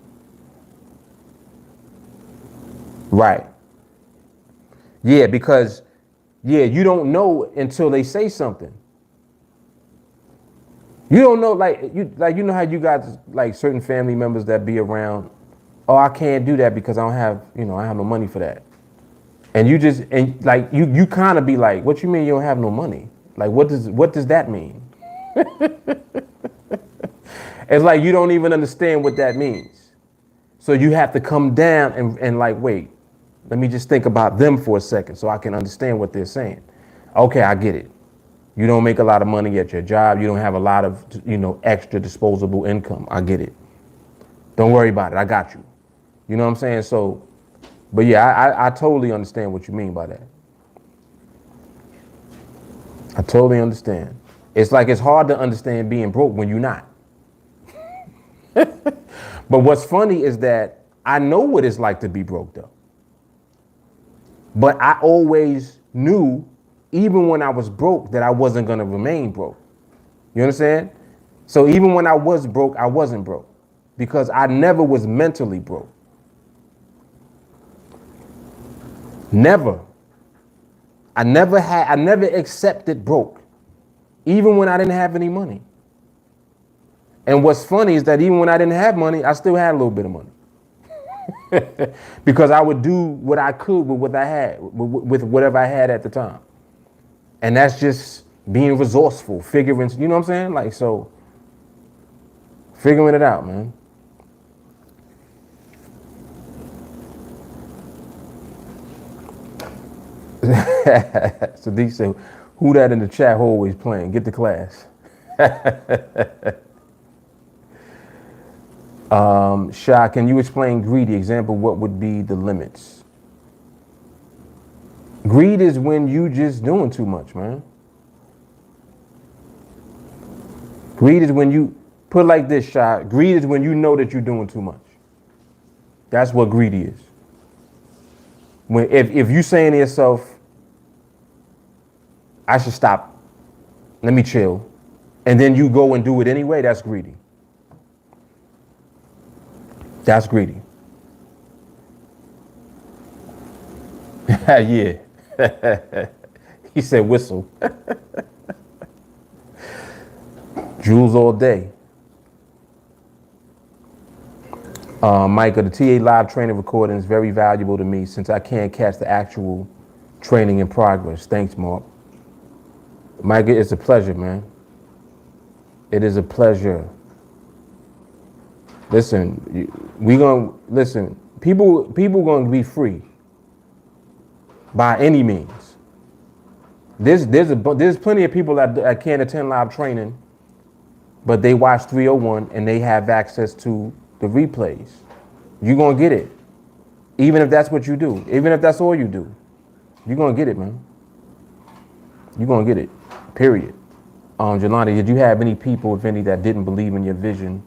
S2: Right. Yeah, because you don't know until they say something. You don't know, you know how you got like certain family members that be around. Oh, I can't do that because I don't have, I have no money for that. And you kind of be like, what you mean you don't have no money? Like, what does that mean? It's like you don't even understand what that means. So you have to come down and like, wait, let me just think about them for a second so I can understand what they're saying. Okay, I get it. You don't make a lot of money at your job. You don't have a lot of, extra disposable income. I get it. Don't worry about it. I got you. You know what I'm saying? So, but yeah, I totally understand what you mean by that. I totally understand. It's like it's hard to understand being broke when you're not. But what's funny is that I know what it's like to be broke though. But I always knew, even when I was broke, that I wasn't going to remain broke. You understand? So even when I was broke, I wasn't broke because I never was mentally broke. Never. I never accepted broke, even when I didn't have any money. And what's funny is that even when I didn't have money, I still had a little bit of money. Because I would do what I could with what I had, with whatever I had at the time. And that's just being resourceful, figuring, you know what I'm saying? Like, so figuring it out, man. Sadiq said, who that in the chat always playing? Get to class. Shah, can you explain greedy? Example, what would be the limits? Greed is when you just doing too much, man. Greed is when you, put it like this, Shah. Greed is when you know that you're doing too much. That's what greedy is. When if you saying to yourself, I should stop, let me chill, and then you go and do it anyway, that's greedy. That's greedy. Yeah. He said whistle. Jewels all day. Micah, the TA live training recording is very valuable to me since I can't catch the actual training in progress. Thanks, Mark. Micah, it's a pleasure, man. It is a pleasure. Listen, people gonna be free by any means. There's plenty of people that can't attend live training, but they watch 301 and they have access to the replays. You're gonna get it. Even if that's what you do, even if that's all you do, you're gonna get it, man. You're gonna get it, period. Jelani, did you have any people, if any, that didn't believe in your vision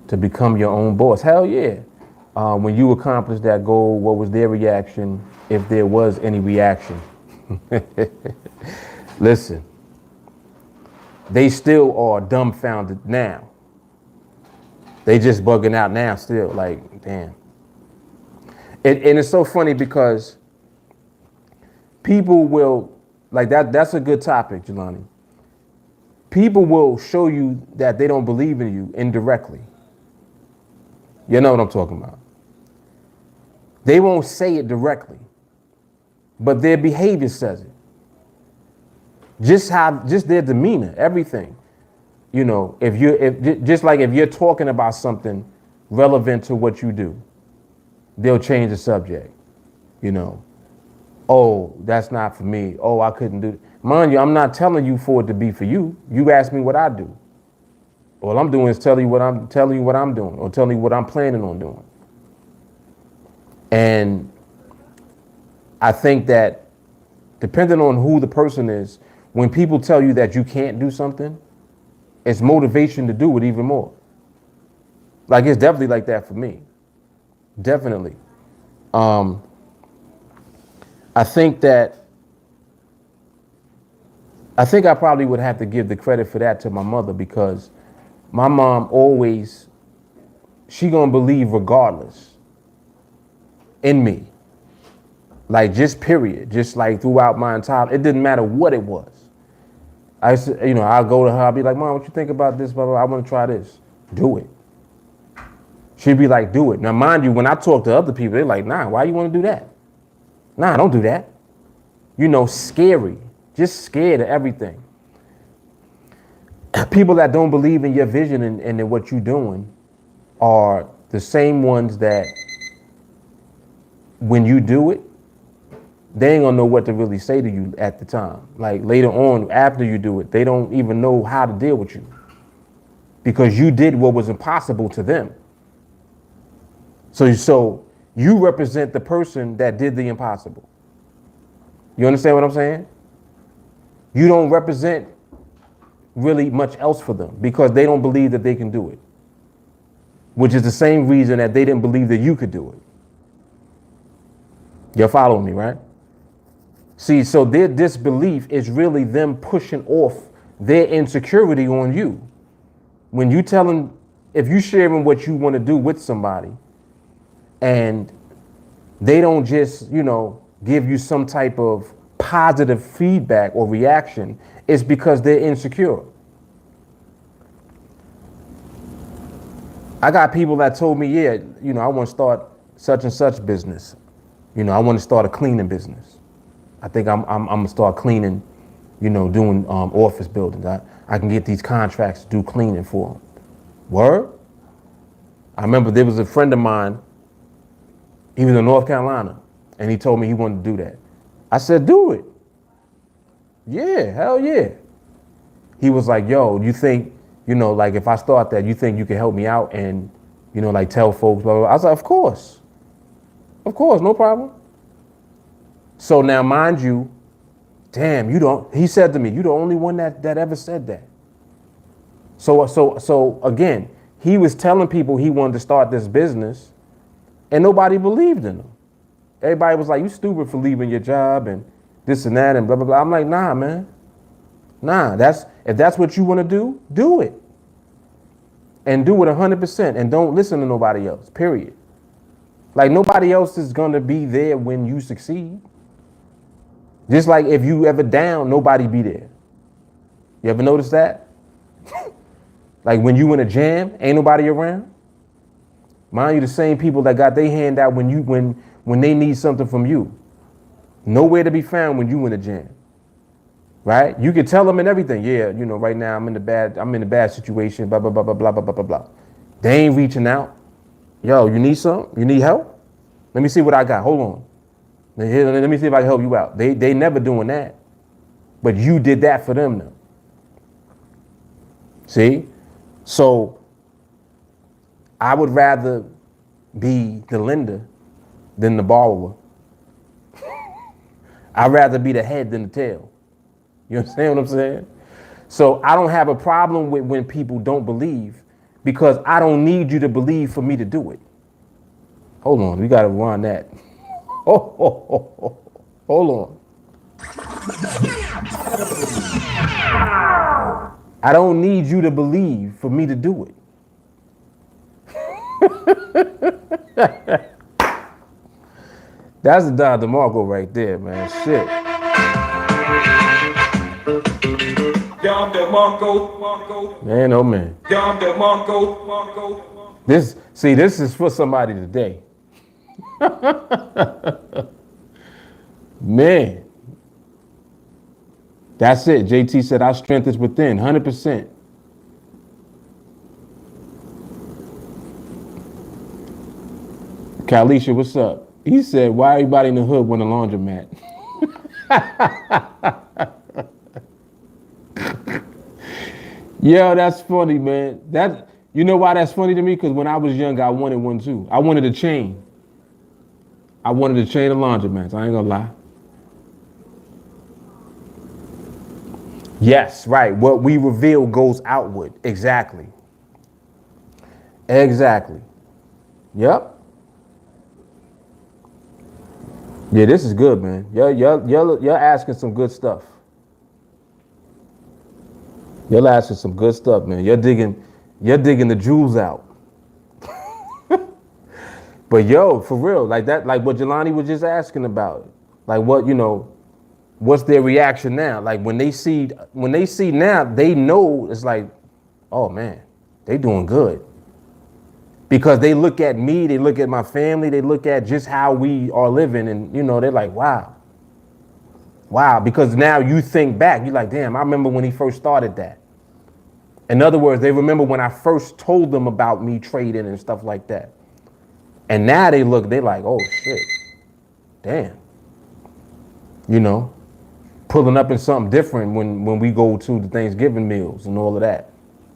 S2: to become your own boss? Hell yeah. When you accomplished that goal, what was their reaction, if there was any reaction? Listen, they still are dumbfounded now. They just bugging out now still, like, damn. And it's so funny because people will, like that's a good topic, Jelani. People will show you that they don't believe in you indirectly. You know what I'm talking about. They won't say it directly, but their behavior says it. Just their demeanor, everything. You know, if you're talking about something relevant to what you do, they'll change the subject. You know, oh, that's not for me. Oh, I couldn't do it. Mind you, I'm not telling you for it to be for you. You ask me what I do. All I'm doing is telling you what I'm doing, or telling you what I'm planning on doing. And I think that depending on who the person is, when people tell you that you can't do something, it's motivation to do it even more. Like, it's definitely like that for me. Definitely. I think I probably would have to give the credit for that to my mother, because my mom always, she gonna believe regardless in me. Like, just period. Just like throughout my entire, it didn't matter what it was. I'll go to her, I'll be like, Mom, what you think about this? Blah, blah, blah. I want to try this. Do it. She'd be like, do it. Now, mind you, when I talk to other people, they're like, nah, why you want to do that? Nah, don't do that. You know, scary. Just scared of everything. People that don't believe in your vision and in what you're doing are the same ones that when you do it, they ain't gonna know what to really say to you at the time. Like, later on, after you do it, they don't even know how to deal with you, because you did what was impossible to them. So you represent the person that did the impossible. You understand what I'm saying? You don't represent really much else for them, because they don't believe that they can do it, which is the same reason that they didn't believe that you could do it. You're following me, right? See, so their disbelief is really them pushing off their insecurity on you. when you telling, if you sharing what you want to do with somebody, and they don't just, give you some type of positive feedback or reaction, it's because they're insecure. I got people that told me, yeah, I want to start such and such business. I want to start a cleaning business. I think I'm gonna start cleaning, doing office buildings. I can get these contracts to do cleaning for them. Word? I remember there was a friend of mine, he was in North Carolina, and he told me he wanted to do that. I said, do it. Yeah, hell yeah. He was like, yo, you think, like if I start that, you think you can help me out and, like tell folks, blah, blah, blah. I was like, of course, no problem. So now, mind you, damn, he said to me, you the only one that ever said that. So again, he was telling people he wanted to start this business and nobody believed in him. Everybody was like, you stupid for leaving your job and this and that and blah, blah, blah. I'm like, nah, man. Nah, if that's what you want to do it. And do it 100% and don't listen to nobody else, period. Like nobody else is going to be there when you succeed. Just like if you ever down, nobody be there. You ever notice that? Like when you in a jam, ain't nobody around. Mind you, the same people that got their hand out when they need something from you. Nowhere to be found when you in a jam. Right? You could tell them and everything. Yeah, right now I'm in a bad situation, blah, blah, blah, blah, blah, blah, blah, blah. They ain't reaching out. Yo, you need something? You need help? Let me see what I got. Hold on. Let me see if I can help you out. They never doing that. But you did that for them now. See? So I would rather be the lender than the borrower. I'd rather be the head than the tail. You understand what I'm saying? So I don't have a problem with when people don't believe, because I don't need you to believe for me to do it. Hold on, we got to run that. Oh, hold on. I don't need you to believe for me to do it. That's the Don DeMarco right there, man. Shit.
S4: Don DeMarco.
S2: Man, oh man.
S4: Don DeMarco.
S2: This is for somebody today. Man. That's it. JT said our strength is within, 100%. Kalisha, what's up? He said, why everybody in the hood want a laundromat? Yo, that's funny, man. You know why that's funny to me? Because when I was young, I wanted one too. I wanted a chain. I wanted a chain of laundromats. I ain't gonna lie. Yes, right. What we reveal goes outward. Exactly. Exactly. Yep. Yeah, this is good, man. You're asking some good stuff. You're asking some good stuff, man. You're digging the jewels out. But yo, for real, like that, like what Jelani was just asking about. Like what, what's their reaction now? Like when they see now, they know it's like, oh man, they doing good. Because they look at me, they look at my family, they look at just how we are living, and they're like, wow. Wow, because now you think back, you're like, damn, I remember when he first started that. In other words, they remember when I first told them about me trading and stuff like that. And now they're like, oh shit, damn. Pulling up in something different when we go to the Thanksgiving meals and all of that,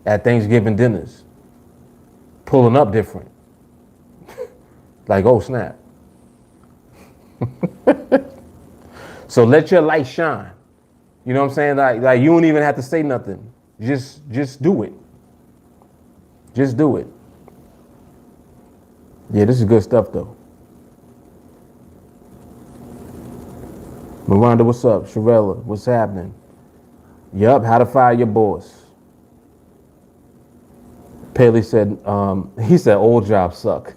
S2: at Thanksgiving dinners. Pulling up different. Like, oh snap. So let your light shine. You know what I'm saying? Like you don't even have to say nothing. Just do it. Just do it. Yeah, this is good stuff though. Miranda, what's up? Sharella, what's happening? Yup, how to fire your boss. Paley said, he said, old jobs suck.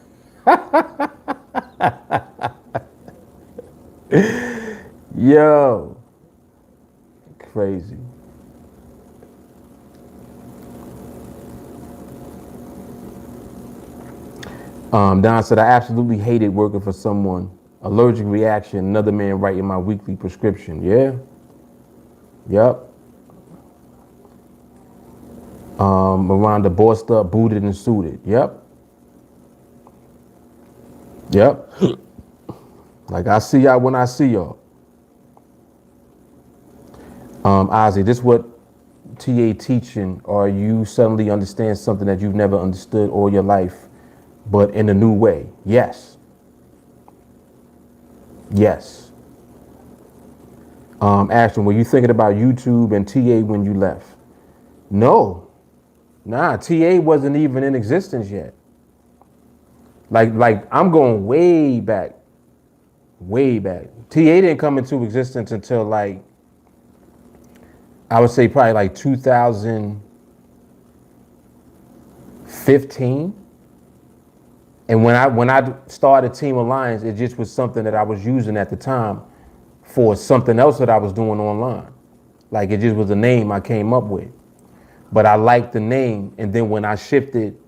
S2: Yo, crazy. Don said, I absolutely hated working for someone. Allergic reaction, another man writing my weekly prescription. Yeah. Yep. Miranda bossed up, booted and suited. Yep. Yep. Like I see y'all when I see y'all. Ozzy, this what TA teaching, or you suddenly understand something that you've never understood all your life, but in a new way? Yes. Yes. Ashton, were you thinking about YouTube and TA when you left? No. Nah, TA wasn't even in existence yet. Like I'm going way back. Way back. TA didn't come into existence until like, I would say probably like 2015. And when I started TeamAlliance, it just was something that I was using at the time for something else that I was doing online. Like it just was a name I came up with. But I liked the name. And then when I shifted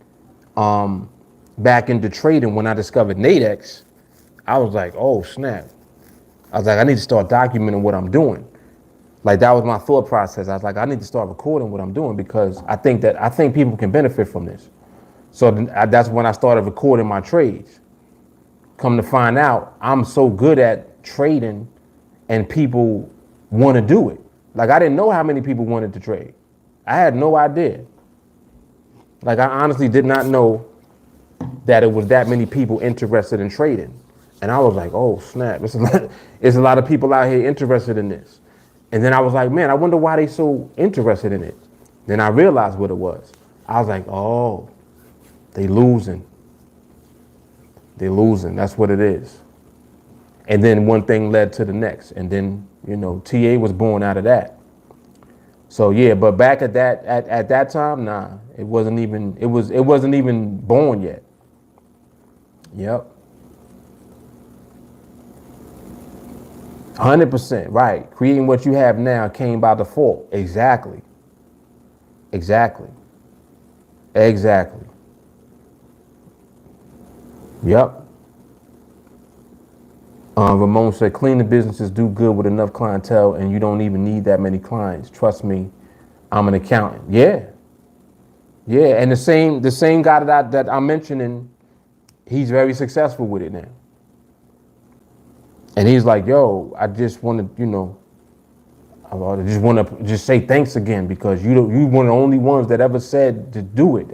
S2: back into trading, when I discovered NADEX, I was like, oh snap. I was like, I need to start documenting what I'm doing. Like that was my thought process. I was like, I need to start recording what I'm doing because I think people can benefit from this. So that's when I started recording my trades. Come to find out, I'm so good at trading and people want to do it. Like I didn't know how many people wanted to trade. I had no idea. Like I honestly did not know that it was that many people interested in trading. And I was like, oh snap, it's a lot of people out here interested in this. And then I was like, man, I wonder why they so interested in it. Then I realized what it was. I was like, oh, they losing. They losing, that's what it is. And then one thing led to the next. And then, TA was born out of that. So yeah, but back at that time, nah, it wasn't even born yet. Yep. 100%, right. Creating what you have now came by default. Exactly. Exactly. Exactly. Yep. Ramon said, cleaning businesses do good with enough clientele and you don't even need that many clients. Trust me, I'm an accountant. Yeah. Yeah, and the same guy that I'm mentioning, he's very successful with it now. And he's like, yo, I just want to, I just want to just say thanks again because you one of the only ones that ever said to do it.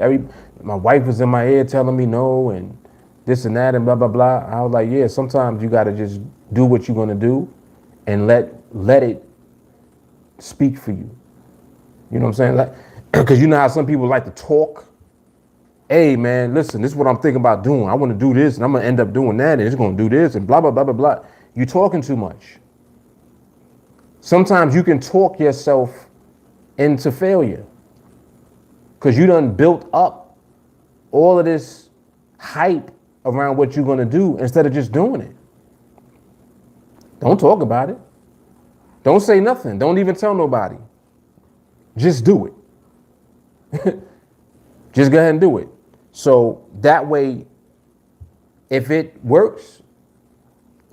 S2: My wife was in my ear telling me no and this and that and blah, blah, blah. I was like, yeah, sometimes you got to just do what you're going to do and let it speak for you. You know what I'm saying? Like, because you know how some people like to talk. Hey, man, listen, this is what I'm thinking about doing. I want to do this and I'm going to end up doing that and it's going to do this and blah, blah, blah, blah, blah. You're talking too much. Sometimes you can talk yourself into failure because you done built up all of this hype around what you're going to do instead of just doing it. Don't talk about it. Don't say nothing. Don't even tell nobody. Just do it. Just go ahead and do it. So that way, if it works,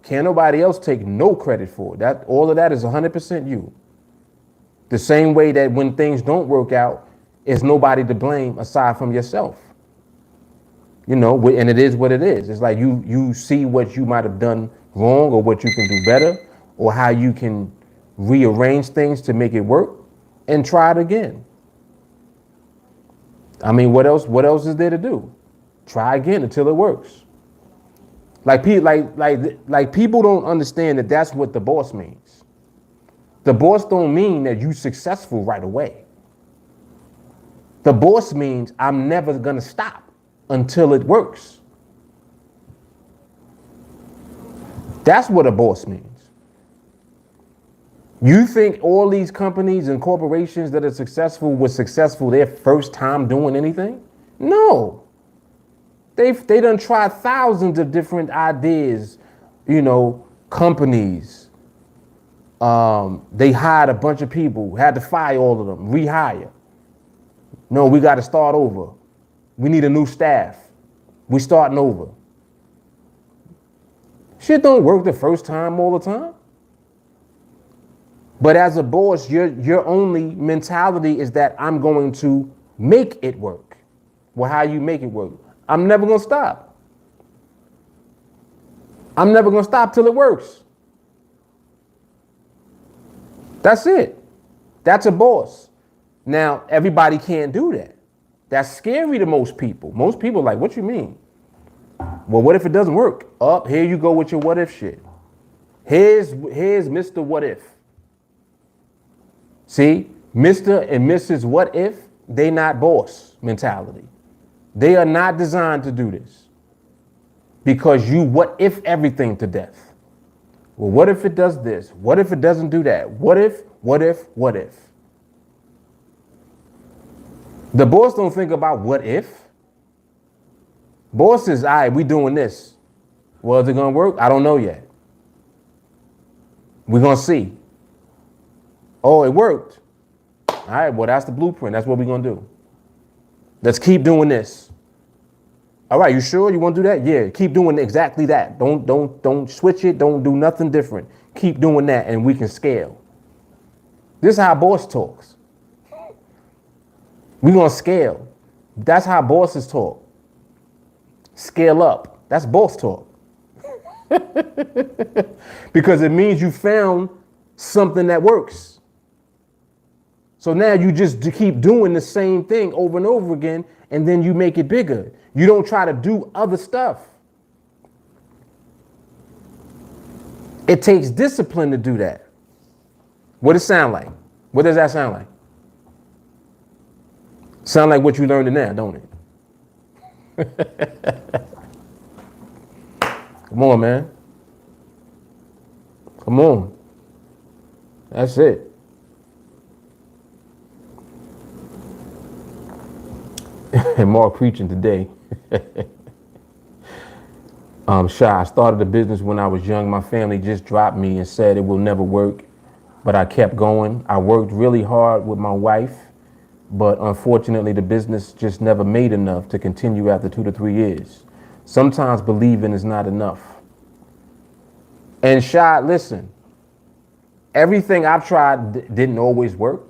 S2: can't nobody else take no credit for it. All of that is 100% you. The same way that when things don't work out, there's nobody to blame aside from yourself. And it is what it is. It's like you see what you might have done wrong or what you can do better or how you can rearrange things to make it work and try it again. I mean, what else is there to do? Try again until it works. Like people don't understand that that's what the boss means. The boss don't mean that you successful right away. The boss means I'm never gonna stop until it works. That's what a boss means. You think all these companies and corporations that are successful were successful their first time doing anything? No. They done tried thousands of different ideas, companies. They hired a bunch of people, had to fire all of them, rehire. No, we got to start over. We need a new staff. We starting over. Shit don't work the first time all the time. But as a boss, your only mentality is that I'm going to make it work. Well, how you make it work? I'm never going to stop. I'm never going to stop till it works. That's it. That's a boss. Now, everybody can't do that. That's scary to most people. Most people are like, what you mean? Well, what if it doesn't work? Up, here you go with your what if shit. Here's Mr. What If. See, Mr. and Mrs. What If, they not boss mentality. They are not designed to do this. Because you what if everything to death. Well, what if it does this? What if it doesn't do that? What if, what if, what if? The boss don't think about what if. Boss is, all right, we doing this. Well, is it going to work? I don't know yet. We're going to see. Oh, it worked. All right, well, that's the blueprint. That's what we're going to do. Let's keep doing this. All right, you sure you want to do that? Yeah, keep doing exactly that. Don't switch it. Don't do nothing different. Keep doing that and we can scale. This is how boss talks. We're going to scale. That's how bosses talk. Scale up. That's boss talk. Because it means you found something that works. So now you just keep doing the same thing over and over again, and then you make it bigger. You don't try to do other stuff. It takes discipline to do that. What does it sound like? What does that sound like? Sound like what you learned in there, don't it? Come on, man. Come on. That's it. And more preaching today. Shy, I started a business when I was young. My family just dropped me and said it will never work, but I kept going. I worked really hard with my wife, but unfortunately the business just never made enough to continue after 2 to 3 years. Sometimes believing is not enough. And Shy, listen, everything I've tried didn't always work.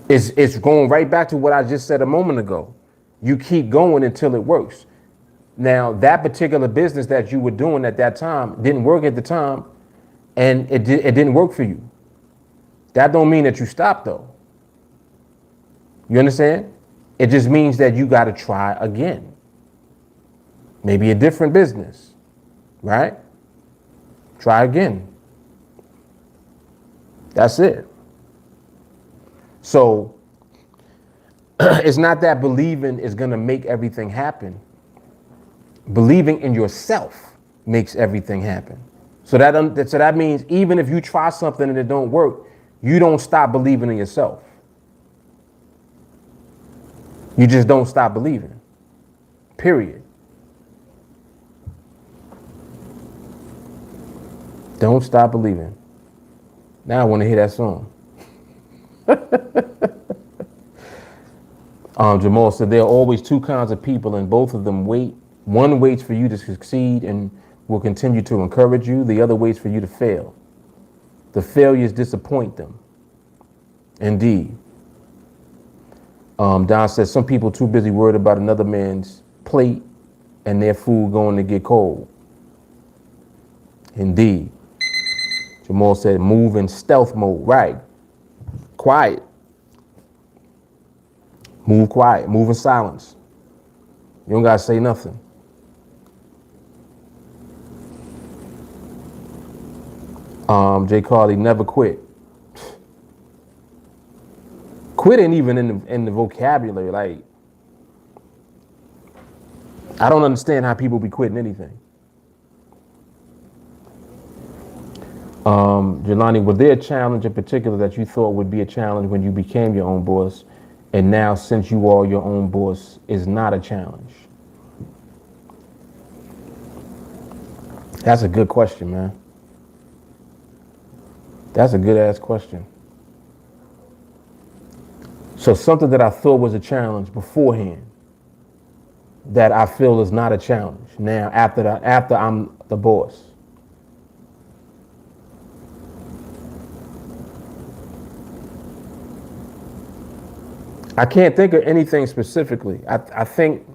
S2: It's going right back to what I just said a moment ago. You keep going until it works. Now, that particular business that you were doing at that time didn't work at the time, and it didn't work for you. That don't mean that you stopped, though. You understand? It just means that you got to try again. Maybe a different business, right? Try again. That's it. So it's not that believing is going to make everything happen. Believing in yourself makes everything happen. So that means even if you try something and it don't work, you don't stop believing in yourself. You just don't stop believing. Period. Don't stop believing. Now I want to hear that song. Jamal said there are always two kinds of people and both of them wait. One waits for you to succeed and will continue to encourage you. The other waits for you to fail. The failures disappoint them. Indeed. Don says some people too busy worried about another man's plate and their food going to get cold. Indeed. Jamal said move in stealth mode. Right. Quiet. Move quiet. Move in silence. You don't gotta say nothing. Jay Carly, never quit. Quit ain't even in the vocabulary. Like, I don't understand how people be quitting anything. Jelani, was there a challenge in particular that you thought would be a challenge when you became your own boss And now, since you are your own boss, is not a challenge? That's a good question, man. That's a good ass question. So something that I thought was a challenge beforehand, that I feel is not a challenge now after I'm the boss. I can't think of anything specifically. I think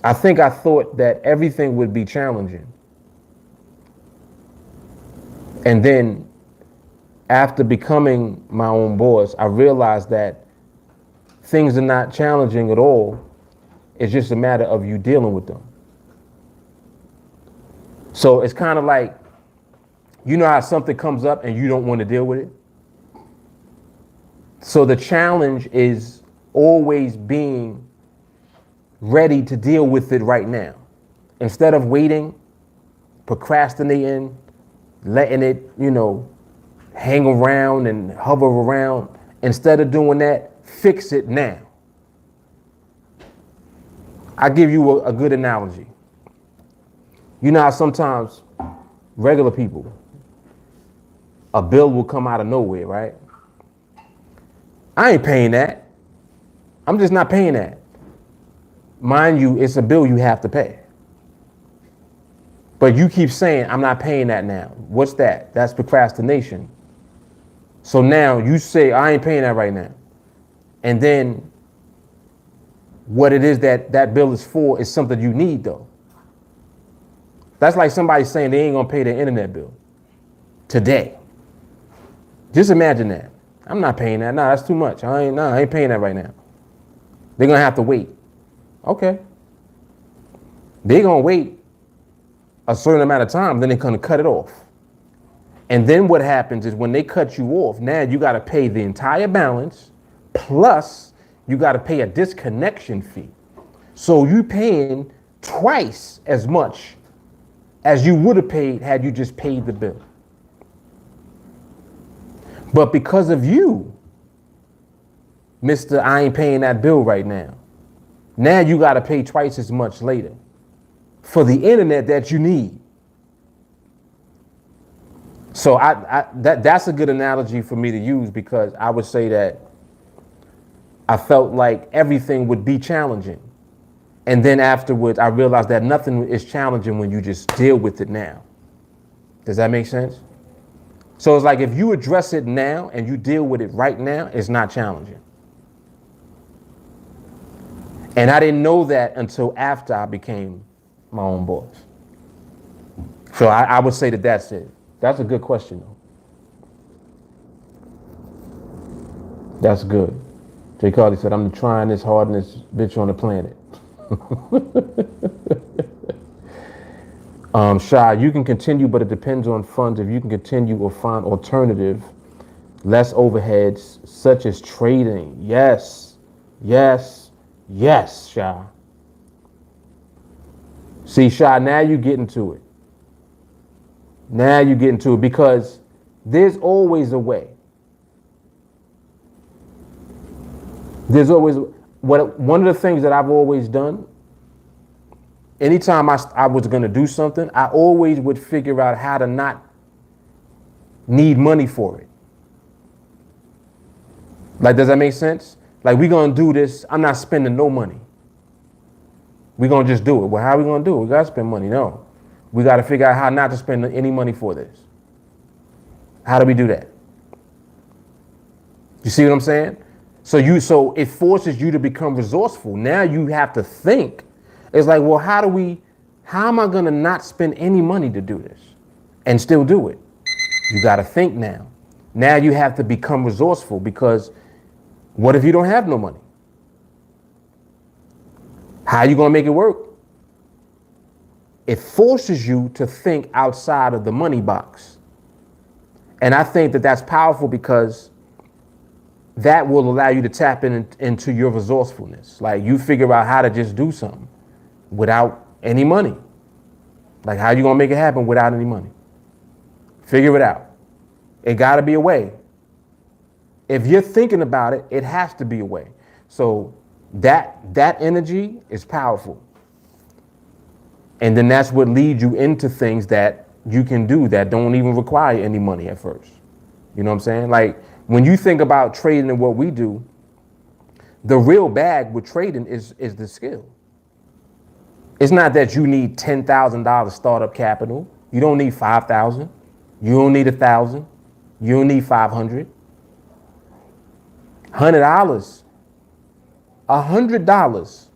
S2: I thought that everything would be challenging. And then after becoming my own boss, I realized that things are not challenging at all. It's just a matter of you dealing with them. So it's kind of like, you know how something comes up and you don't want to deal with it? So the challenge is always being ready to deal with it right now. Instead of waiting, procrastinating, letting it, hang around and hover around. Instead of doing that, fix it now. I'll give you a good analogy. You know how sometimes regular people, a bill will come out of nowhere, right? I ain't paying that. I'm just not paying that. Mind you, it's a bill you have to pay. But you keep saying, I'm not paying that now. What's that? That's procrastination. So now you say, I ain't paying that right now. And then what it is that bill is for is something you need, though. That's like somebody saying they ain't gonna pay their internet bill today. Just imagine that. I'm not paying that. Nah, that's too much. I ain't paying that right now. They're gonna have to wait. Okay. They're gonna wait a certain amount of time, then they're gonna cut it off. And then what happens is when they cut you off, now you gotta pay the entire balance, plus you gotta pay a disconnection fee. So you paying twice as much as you would have paid had you just paid the bill. But because of you, Mr. I ain't paying that bill right now. Now you got to pay twice as much later for the internet that you need. So that's a good analogy for me to use, because I would say that I felt like everything would be challenging. And then afterwards, I realized that nothing is challenging when you just deal with it now. Does that make sense? So it's like if you address it now and you deal with it right now, it's not challenging. And I didn't know that until after I became my own boss. So I would say that that's it. That's a good question, though. That's good. Jay Carly said, I'm trying this hardest bitch on the planet. Shy, you can continue, but it depends on funds. If you can continue or find alternative, less overheads, such as trading. Yes, Shy. See, Shy, now you get into it. Now you get into it, because there's always a way. There's always, one of the things that I've always done, anytime I was going to do something, I always would figure out how to not need money for it. Like, does that make sense? Like, we're going to do this. I'm not spending no money. We're going to just do it. Well, how are we going to do it? We got to spend money. No. We got to figure out how not to spend any money for this. How do we do that? You see what I'm saying? So it forces you to become resourceful. Now you have to think. It's like, well, how am I going to not spend any money to do this and still do it? You got to think now. Now you have to become resourceful, because what if you don't have no money? How are you going to make it work? It forces you to think outside of the money box. And I think that that's powerful, because that will allow you to tap into your resourcefulness. Like, you figure out how to just do something without any money. Like, how you going to make it happen without any money? Figure it out. It got to be a way. If you're thinking about it, it has to be a way. So that energy is powerful. And then that's what leads you into things that you can do that don't even require any money at first. You know what I'm saying? Like when you think about trading and what we do, the real bag with trading is the skill. It's not that you need $10,000 startup capital. You don't need 5,000. You don't need 1,000. You don't need 500. $100. $100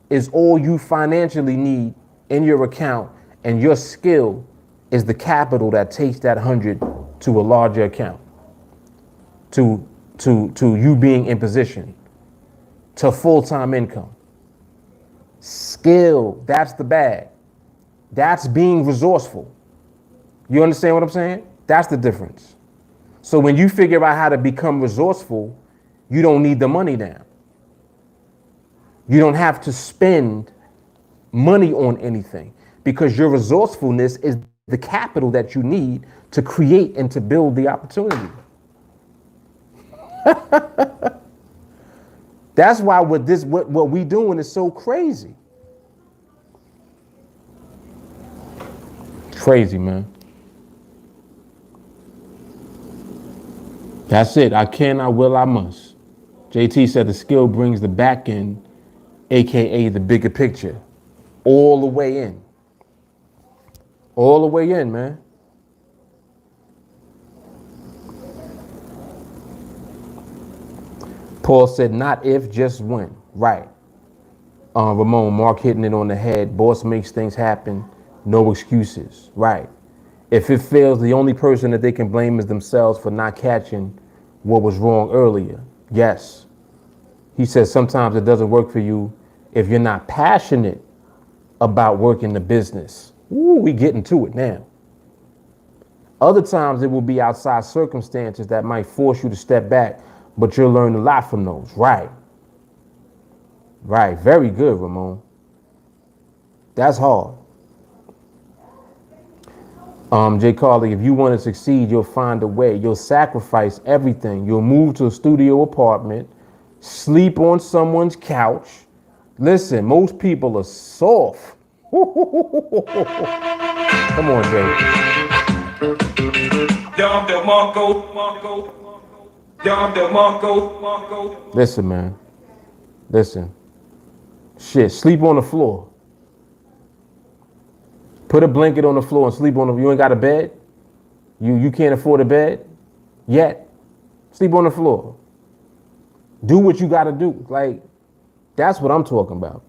S2: is all you financially need in your account, and your skill is the capital that takes that 100 to a larger account, to you being in position, to full-time income. Skill, that's the bag. That's being resourceful. You understand what I'm saying? That's the difference. So when you figure out how to become resourceful, you don't need the money now. You don't have to spend money on anything because your resourcefulness is the capital that you need to create and to build the opportunity. That's why what we doing is so crazy. Crazy, man. That's it. I can, I will, I must. JT said the skill brings the back end, aka the bigger picture, all the way in. All the way in, man. Paul said, not if, just when. Right. Ramon, Mark hitting it on the head. Boss makes things happen. No excuses. Right. If it fails, the only person that they can blame is themselves for not catching what was wrong earlier. Yes. He says sometimes it doesn't work for you if you're not passionate about working the business. Ooh, we getting to it now. Other times it will be outside circumstances that might force you to step back, but you'll learn a lot from those. Right. Right. Very good, Ramon. That's hard. Jay Carly, if you want to succeed, you'll find a way. You'll sacrifice everything. You'll move to a studio apartment, sleep on someone's couch. Listen, most people are soft. Come on, Jay. Listen, man. Listen. Shit, sleep on the floor. Put a blanket on the floor and sleep on it. You ain't got a bed? You can't afford a bed yet? Sleep on the floor. Do what you got to do. Like, that's what I'm talking about.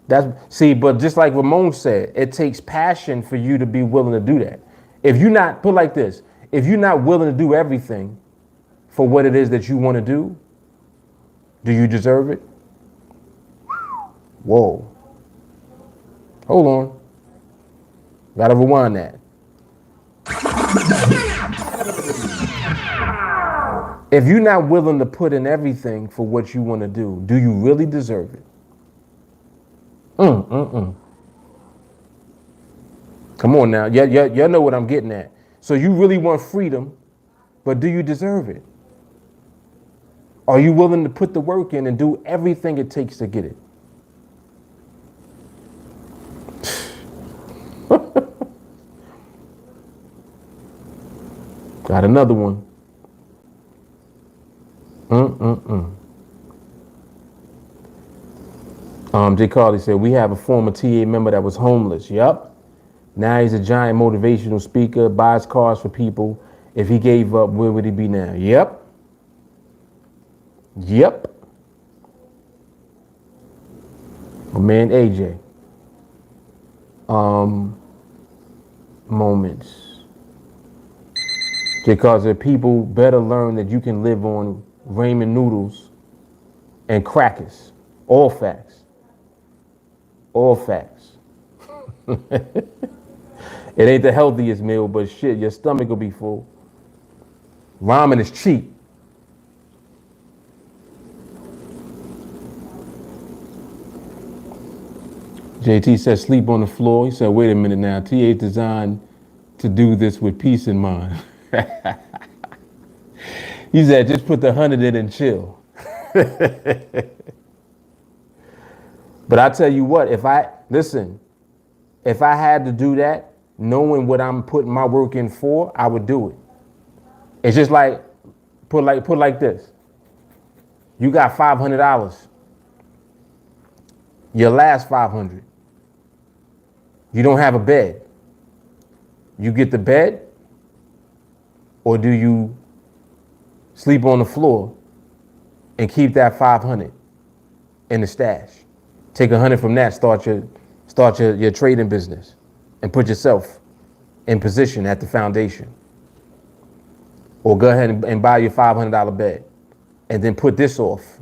S2: But just like Ramon said, it takes passion for you to be willing to do that. If you're not, put it like this, if you're not willing to do everything for what it is that you want to do you deserve it? Whoa. Hold on. Gotta rewind that. If you're not willing to put in everything for what you want to do you really deserve it? Come on now. Y'all know what I'm getting at. So you really want freedom, but do you deserve it? Are you willing to put the work in and do everything it takes to get it? Got another one. Jay Carly said, we have a former TA member that was homeless. Yep. Now he's a giant motivational speaker, buys cars for people. If he gave up, where would he be now? Yep. My man AJ. Moments. Because if people better learn that you can live on ramen noodles and crackers. All facts. All facts. It ain't the healthiest meal, but shit, your stomach will be full. Ramen is cheap. JT said sleep on the floor. He said, wait a minute now. TA is designed to do this with peace in mind. He said, just put the 100 in and chill. But I tell you what, if I had to do that, knowing what I'm putting my work in for, I would do it. It's just like, put like this. You got $500. Your last 500. You don't have a bed. You get the bed, or do you sleep on the floor and keep that 500 in the stash? Take 100 from that, start your trading business, and put yourself in position at the foundation. Or go ahead and buy your $500 bed, and then put this off.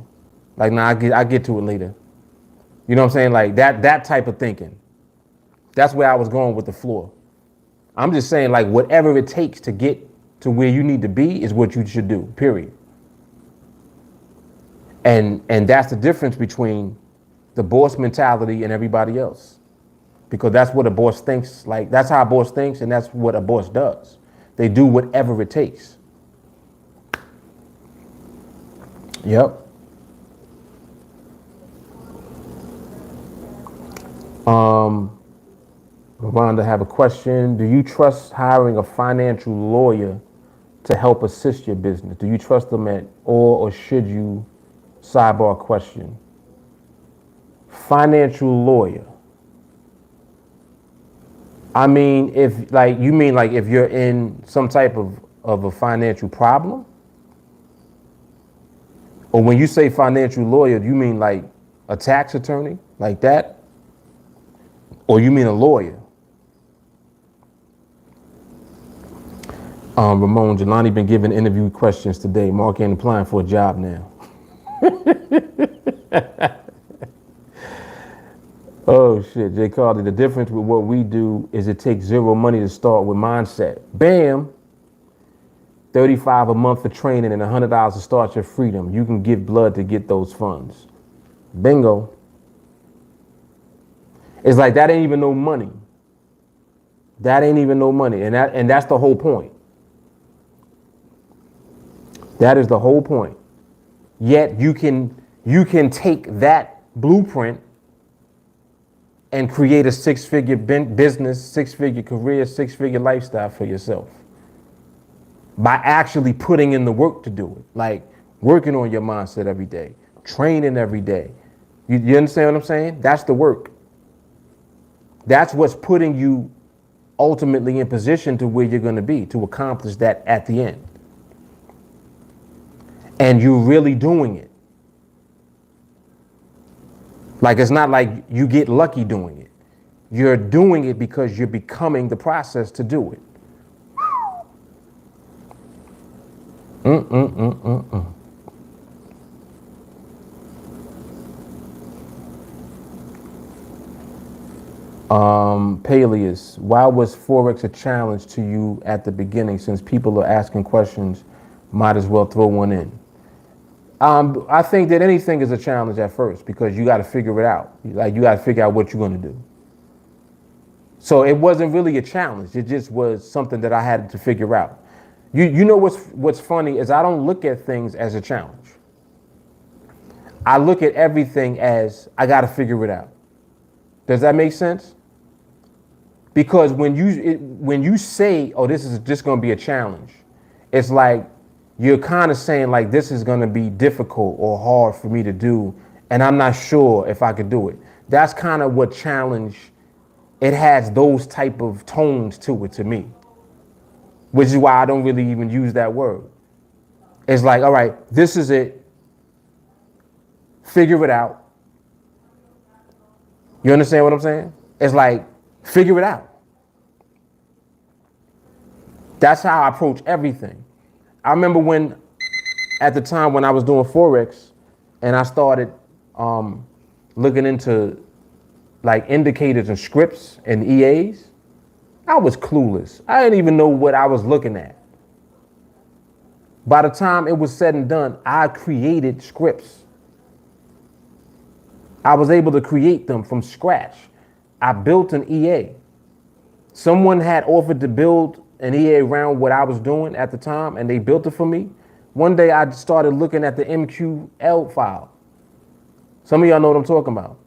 S2: Like, nah, I get to it later. You know what I'm saying? Like that type of thinking. That's where I was going with the floor. I'm just saying, like, whatever it takes to get to where you need to be is what you should do, period. And that's the difference between the boss mentality and everybody else. Because that's what a boss thinks, like, that's how a boss thinks, and that's what a boss does. They do whatever it takes. Yep. Rhonda have a question. Do you trust hiring a financial lawyer to help assist your business? Do you trust them at all, or should you? Sidebar question. Financial lawyer. I mean, if you're in some type of a financial problem? Or when you say financial lawyer, do you mean like a tax attorney, like that? Or you mean a lawyer? Ramon, Jelani been giving interview questions today. Mark ain't applying for a job now. Oh shit, Jay Carter. The difference with what we do is it takes zero money to start with mindset. Bam! $35 a month for training and $100 to start your freedom. You can give blood to get those funds. Bingo. It's like that ain't even no money. That ain't even no money. And that's the whole point. That is the whole point. Yet you can take that blueprint and create a six-figure business, six-figure career, six-figure lifestyle for yourself by actually putting in the work to do it. Like working on your mindset every day, training every day. You understand what I'm saying? That's the work. That's what's putting you ultimately in position to where you're going to be, to accomplish that at the end. And you're really doing it. Like, it's not like you get lucky doing it. You're doing it because you're becoming the process to do it. Peleus, why was Forex a challenge to you at the beginning? Since people are asking questions, might as well throw one in. I think that anything is a challenge at first because you got to figure it out. Like, you got to figure out what you're going to do. So it wasn't really a challenge. It just was something that I had to figure out. You know what's funny is I don't look at things as a challenge. I look at everything as I got to figure it out. Does that make sense? Because when you say, oh, this is just going to be a challenge, it's like you're kind of saying like this is going to be difficult or hard for me to do, and I'm not sure if I could do it. That's kind of what challenge, it has those type of tones to it to me, which is why I don't really even use that word. It's like, all right, this is it. Figure it out. You understand what I'm saying? It's like, figure it out. That's how I approach everything. I remember at the time when I was doing Forex and I started looking into like indicators and scripts and EAs, I was clueless. I didn't even know what I was looking at. By the time it was said and done, I created scripts. I was able to create them from scratch. I built an EA. Someone had offered to build an EA around what I was doing at the time, and they built it for me. One day I started looking at the MQL file. Some of y'all know what I'm talking about.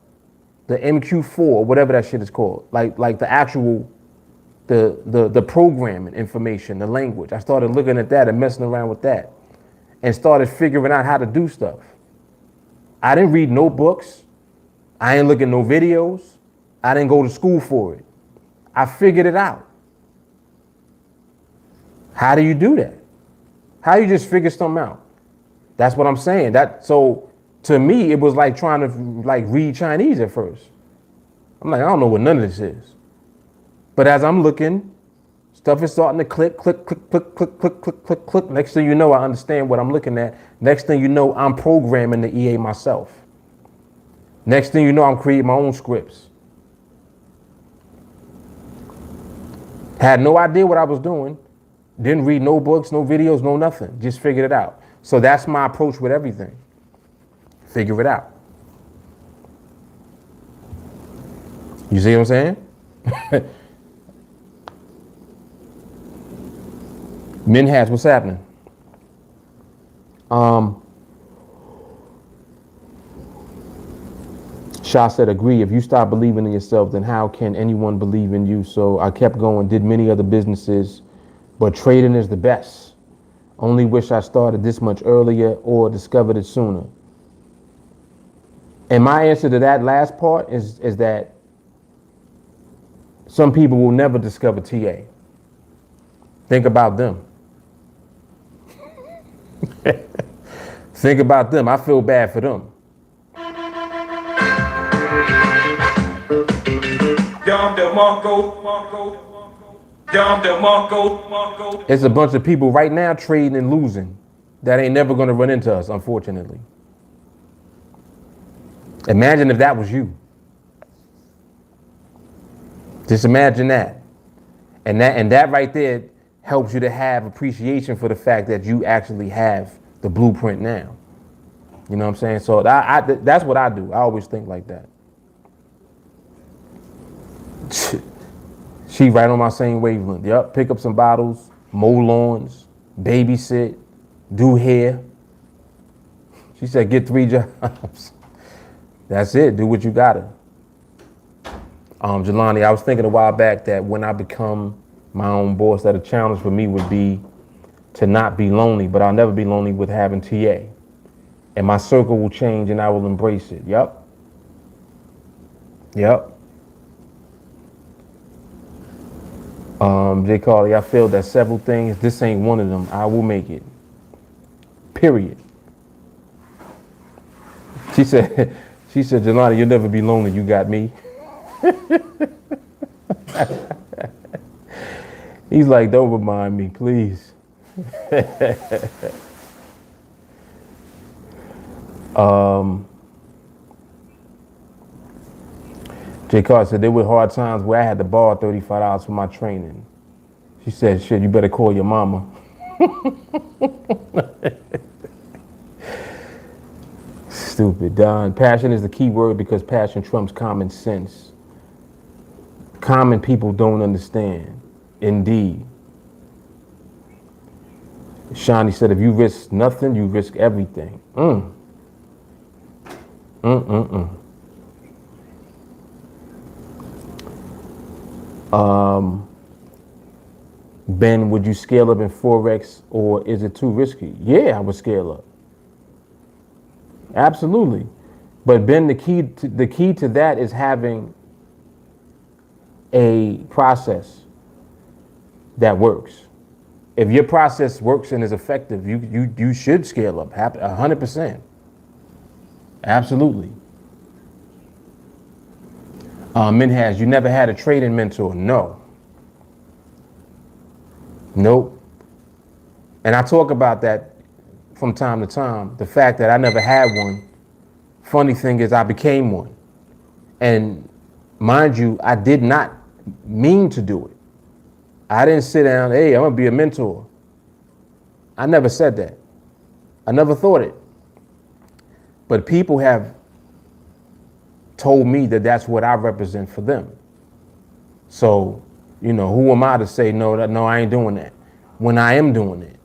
S2: The MQ4, whatever that shit is called. Like the actual, the programming information, the language. I started looking at that and messing around with that and started figuring out how to do stuff. I didn't read no books. I ain't looking no videos. I didn't go to school for it. I figured it out. How do you do that? How you just figure something out? That's what I'm saying. So to me, it was like trying to like read Chinese at first. I'm like, I don't know what none of this is. But as I'm looking, stuff is starting to click, click, click, click, click, click, click, click, click. Next thing you know, I understand what I'm looking at. Next thing you know, I'm programming the EA myself. Next thing you know, I'm creating my own scripts. Had no idea what I was doing. Didn't read no books, no videos, no nothing. Just figured it out. So that's my approach with everything. Figure it out. You see what I'm saying? Minhas, what's happening? Shah said, agree. If you stop believing in yourself, then how can anyone believe in you? So I kept going, did many other businesses, but trading is the best. Only wish I started this much earlier or discovered it sooner. And my answer to that last part is that some people will never discover TA. Think about them. Think about them. I feel bad for them. It's a bunch of people right now trading and losing that ain't never going to run into us, unfortunately. Imagine if that was you. Just imagine that. And that right there helps you to have appreciation for the fact that you actually have the blueprint now. You know what I'm saying? So that's what I do. I always think like that. She right on my same wavelength. Yep. Pick up some bottles, mow lawns, babysit, do hair. She said, get 3 jobs. That's it. Do what you gotta. Jelani, I was thinking a while back that when I become my own boss, that a challenge for me would be to not be lonely, but I'll never be lonely with having TA. And my circle will change and I will embrace it. Yep. Yep. J. Carly, I feel that several things, this ain't one of them. I will make it. Period. She said, Jelani, you'll never be lonely. You got me. He's like, don't remind me, please. J. Carter said there were hard times where I had to borrow $35 for my training. She said, shit, you better call your mama. Stupid, Don. Passion is the key word because passion trumps common sense. Common people don't understand. Indeed. Shani said, if you risk nothing, you risk everything. Ben, would you scale up in Forex or is it too risky? Yeah, I would scale up. Absolutely. But Ben, the key to that is having a process that works. If your process works and is effective, you should scale up 100%. Absolutely. Minhas, you never had a trading mentor? No. Nope. And I talk about that from time to time. The fact that I never had one. Funny thing is I became one. And mind you, I did not mean to do it. I didn't sit down, hey, I'm gonna be a mentor. I never said that. I never thought it. But people have told me that that's what I represent for them. So, who am I to say no, I ain't doing that when I am doing it?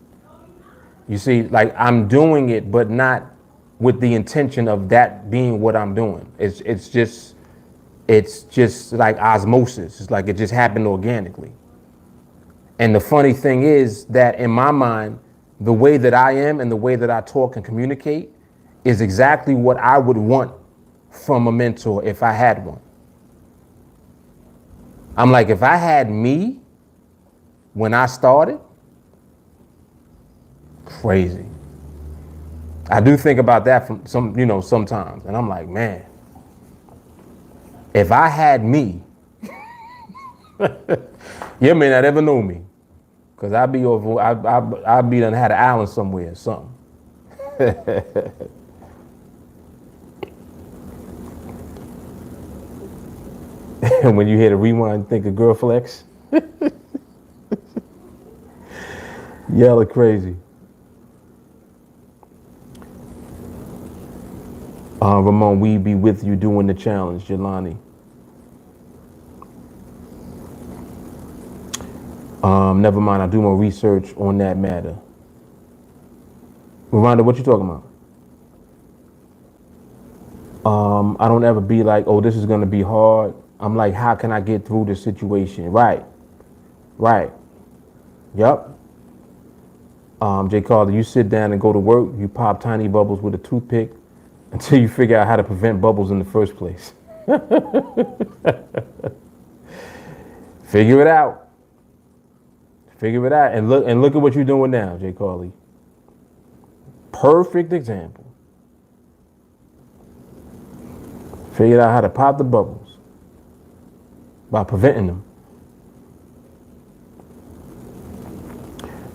S2: You see, like I'm doing it, but not with the intention of that being what I'm doing. It's just like osmosis. It's like it just happened organically. And the funny thing is that in my mind, the way that I am and the way that I talk and communicate is exactly what I would want from a mentor if I had one. I'm like, if I had me when I started, crazy. I do think about that from sometimes. And I'm like, man, if I had me, you may not ever know me. Cause I'd be over, I'd be done had an island somewhere or something. And when you hear the rewind, think of girl flex. Y'all are crazy. Ramon, we be with you doing the challenge, Jelani. Never mind, I'll do more research on that matter. Rhonda, what you talking about? I don't ever be like, oh, this is gonna be hard. I'm like, how can I get through this situation? Right. Yup. Jay Carter, you sit down and go to work, you pop tiny bubbles with a toothpick until you figure out how to prevent bubbles in the first place. Figure it out. And look at what you're doing now, Jay Carly. Perfect example. Figured out how to pop the bubbles by preventing them.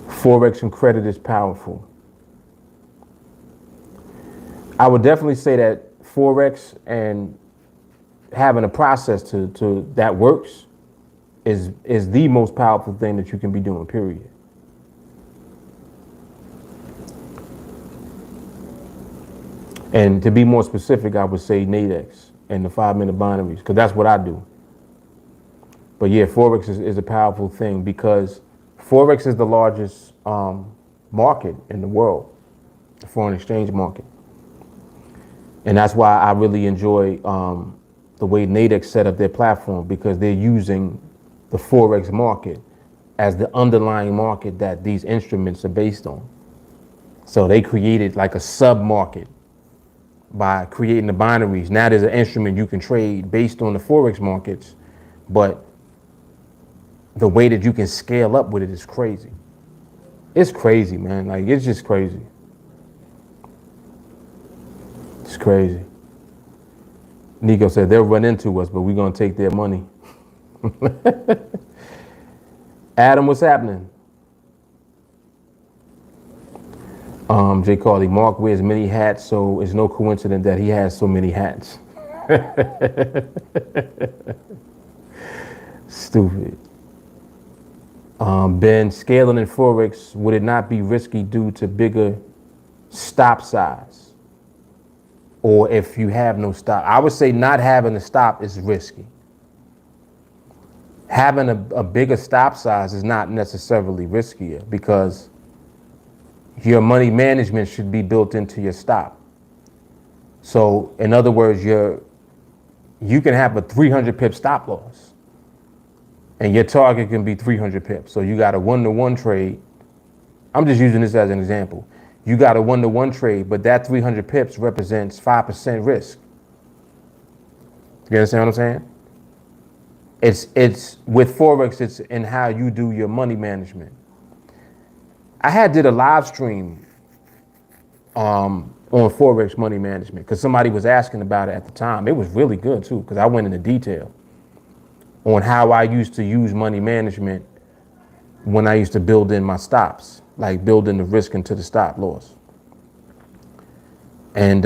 S2: Forex and credit is powerful. I would definitely say that Forex and having a process to that works is the most powerful thing that you can be doing, period. And to be more specific, I would say NADEX and the 5-minute binaries, because that's what I do. But yeah, Forex is a powerful thing because Forex is the largest market in the world, the foreign exchange market. And that's why I really enjoy the way NADEX set up their platform, because they're using the Forex market as the underlying market that these instruments are based on. So they created like a sub-market by creating the binaries. Now there's an instrument you can trade based on the Forex markets, but the way that you can scale up with it is crazy. It's crazy, man. Like, it's just crazy. It's crazy. Nico said they'll run into us, but we're going to take their money. Adam, what's happening? Jay Carly, Mark wears many hats, so it's no coincidence that he has so many hats. Stupid. Ben, scaling in Forex, would it not be risky due to bigger stop size? Or if you have no stop? I would say not having a stop is risky. Having a bigger stop size is not necessarily riskier, because your money management should be built into your stop. So in other words, you can have a 300 pip stop loss and your target can be 300 pips. So you got a 1-to-1 trade. I'm just using this as an example. You got a 1-to-1 trade, but that 300 pips represents 5% risk. You understand what I'm saying? It's with Forex, it's in how you do your money management. I did a live stream on Forex money management because somebody was asking about it at the time. It was really good too, because I went into detail on how I used to use money management when I used to build in my stops, like building the risk into the stop loss. And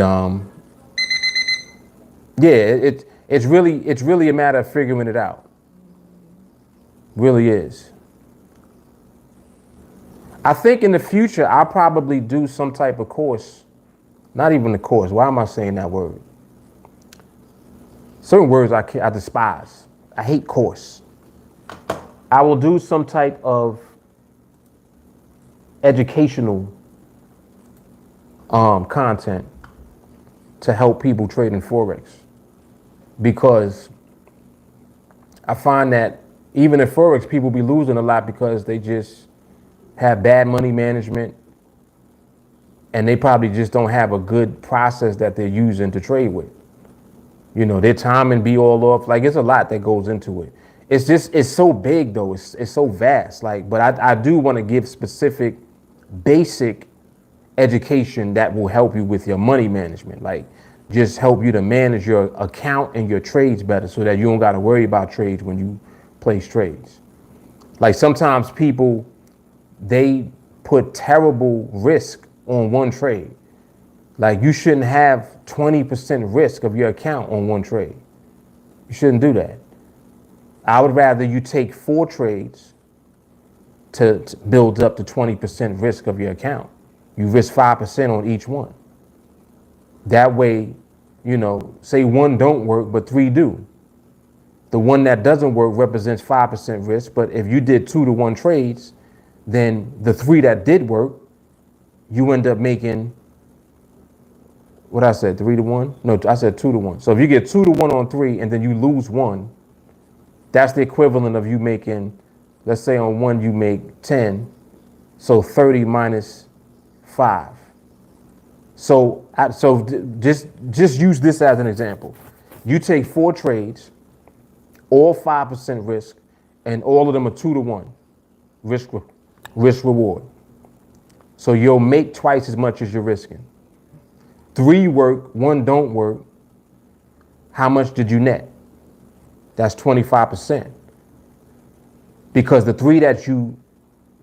S2: yeah, it's really a matter of figuring it out. Really is. I think in the future, I'll probably do some type of course. Not even a course. Why am I saying that word? Certain words I despise. I hate course. I will do some type of educational content to help people trade in Forex, because I find that even in Forex, people be losing a lot because they just have bad money management, and they probably just don't have a good process that they're using to trade with. You know, their timing be all off. Like, it's a lot that goes into it. It's so big though. It's so vast. Like, but I do want to give specific, basic education that will help you with your money management. Like, just help you to manage your account and your trades better, so that you don't got to worry about trades when you place trades. Like, sometimes people, they put terrible risk on one trade. Like, you shouldn't have 20% risk of your account on one trade. You shouldn't do that. I would rather you take 4 trades to build up to 20% risk of your account. You risk 5% on each one. That way, you know, say 1 don't work, but 3 do. The one that doesn't work represents 5% risk, but if you did 2-to-1 trades, then the 3 that did work, you end up making, what I said, 3-to-1? No, I said 2-to-1. So if you get 2-to-1 on 3 and then you lose 1, that's the equivalent of you making, let's say on 1 you make 10, so 30 minus 5. So just use this as an example. You take 4 trades, all 5% risk, and all of them are 2-to-1 risk reward. So you'll make twice as much as you're risking. 3 work, 1 don't work. How much did you net? That's 25%. Because the 3 that you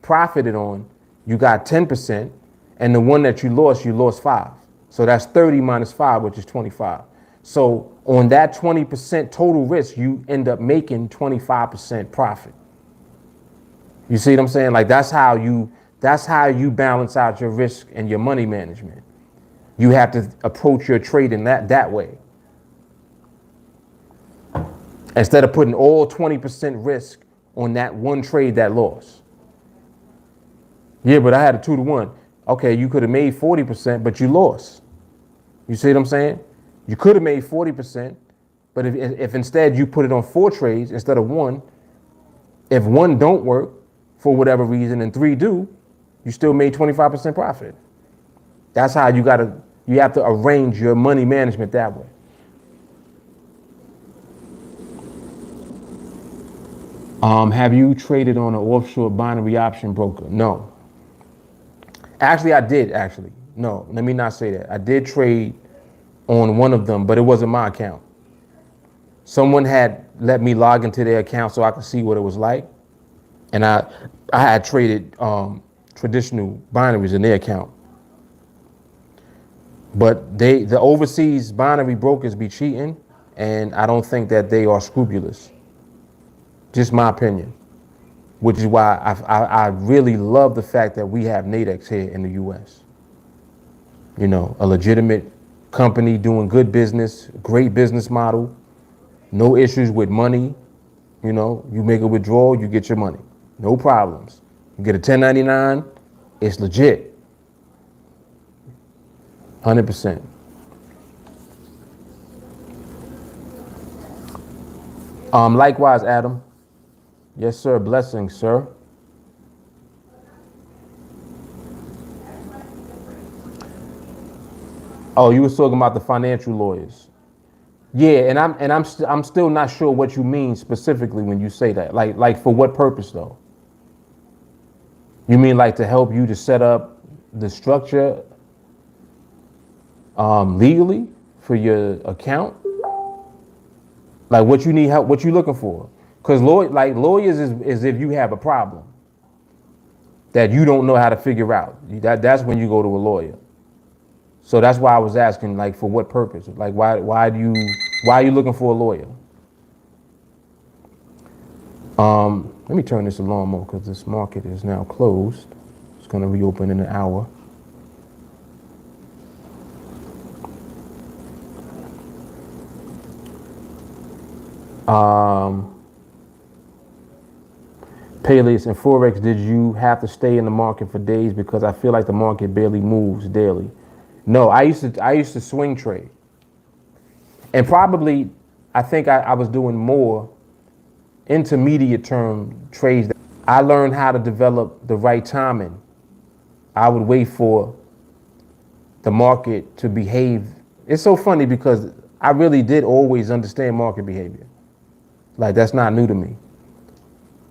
S2: profited on, you got 10%, and the 1 that you lost 5. So that's 30 minus 5, which is 25. So on that 20% total risk, you end up making 25% profit. You see what I'm saying? Like, that's how you balance out your risk and your money management. You have to approach your trading that way. Instead of putting all 20% risk on that one trade that lost. Yeah, but I had a 2-to-1. Okay, you could have made 40%, but you lost. You see what I'm saying? You could have made 40%, but if instead you put it on 4 trades instead of 1, if 1 don't work for whatever reason and 3 do, you still made 25% profit. That's how you have to arrange your money management that way. Have you traded on an offshore binary option broker? No. Actually, I did, actually. No, let me not say that. I did trade on one of them, but it wasn't my account. Someone had let me log into their account so I could see what it was like. And I had traded traditional binaries in their account. But the overseas binary brokers be cheating, and I don't think that they are scrupulous. Just my opinion. Which is why I really love the fact that we have NADEX here in the US. You know, a legitimate company doing good business, great business model, no issues with money. You know, you make a withdrawal, you get your money. No problems. You get a 1099, it's legit. 100%. Likewise, Adam. Yes, sir. Blessings, sir. Oh, you was talking about the financial lawyers. Yeah, and I'm still not sure what you mean specifically when you say that. Like for what purpose though? You mean like to help you to set up the structure legally for your account? Like what you need help, what you looking for? Because lawyers is if you have a problem that you don't know how to figure out. That's when you go to a lawyer. So that's why I was asking, like, for what purpose? Like, why are you looking for a lawyer? Let me turn this alarm on because this market is now closed. It's going to reopen in an hour. Payless, in Forex, did you have to stay in the market for days? Because I feel like the market barely moves daily. No, I used to swing trade. And probably, I think I was doing more intermediate term trades. I learned how to develop the right timing. I would wait for the market to behave. It's so funny because I really did always understand market behavior. Like, that's not new to me.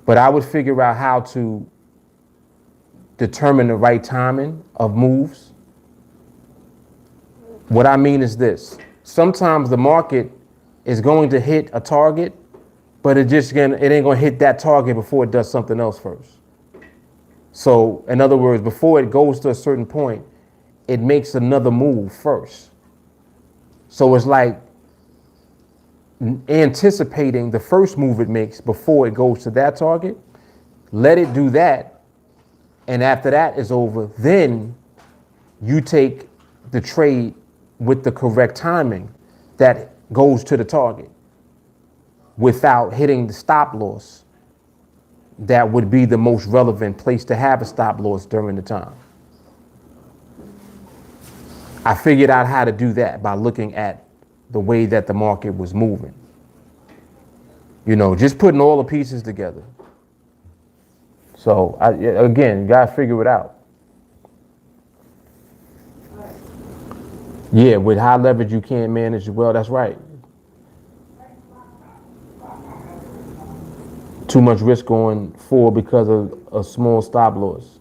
S2: But I would figure out how to determine the right timing of moves. What I mean is this. Sometimes the market is going to hit a target, but it ain't gonna hit that target before it does something else first. So in other words, before it goes to a certain point, it makes another move first. So it's like anticipating the first move it makes before it goes to that target. Let it do that, and after that is over, then you take the trade with the correct timing that goes to the target without hitting the stop loss. That would be the most relevant place to have a stop loss during the time. I figured out how to do that by looking at the way that the market was moving. You know, just putting all the pieces together. So again, you gotta figure it out. Yeah, with high leverage you can't manage well, that's right. Too much risk going forward because of a small stop loss.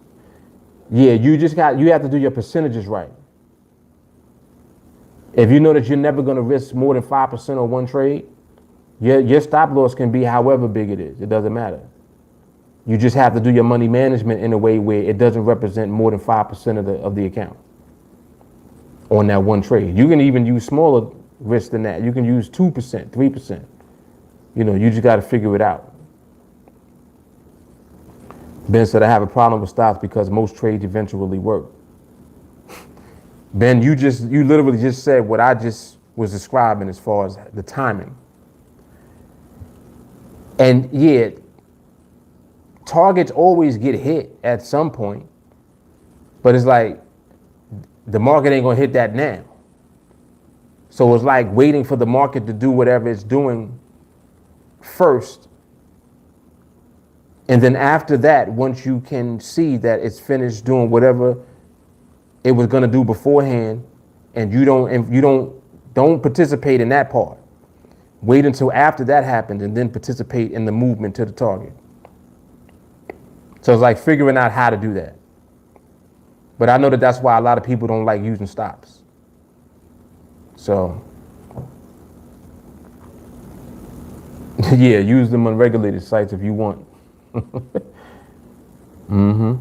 S2: Yeah, you have to do your percentages right. If you know that you're never going to risk more than 5% on one trade, your stop loss can be however big it is. It doesn't matter. You just have to do your money management in a way where it doesn't represent more than 5% of the account on that one trade. You can even use smaller risk than that. You can use 2%, 3%. You know, you just got to figure it out. Ben said, I have a problem with stocks because most trades eventually work. Ben, you literally just said what I just was describing as far as the timing. And yeah, targets always get hit at some point, but it's like the market ain't gonna hit that now. So it's like waiting for the market to do whatever it's doing first. And then after that, once you can see that it's finished doing whatever it was going to do beforehand, and you don't participate in that part. Wait until after that happens and then participate in the movement to the target. So it's like figuring out how to do that. But I know that that's why a lot of people don't like using stops. So yeah, use them on regulated sites if you want. Mm-hmm.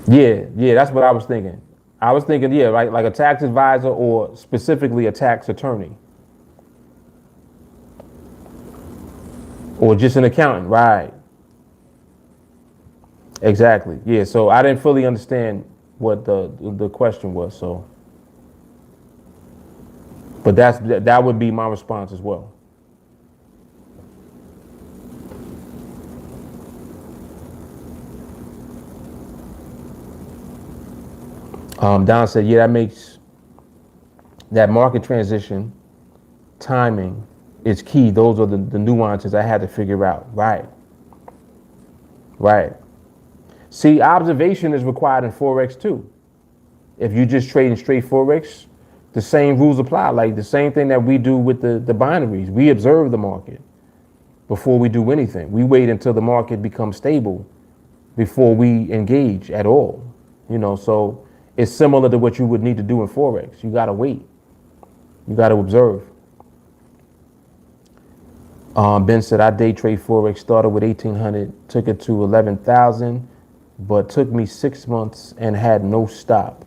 S2: Yeah, that's what I was thinking. I was thinking, yeah, right, like a tax advisor or specifically a tax attorney. Or just an accountant, right. Exactly, yeah, so I didn't fully understand what the question was, so. But that would be my response as well. Don said, yeah, that makes that market transition timing is key. Those are the nuances I had to figure out. Right. See, observation is required in Forex too. If you just trade in straight Forex, the same rules apply. Like the same thing that we do with the binaries. We observe the market before we do anything. We wait until the market becomes stable before we engage at all. You know, so it's similar to what you would need to do in Forex. You got to wait. You got to observe. Ben said, I day trade Forex, started with 1,800, took it to 11,000, but took me 6 months and had no stop.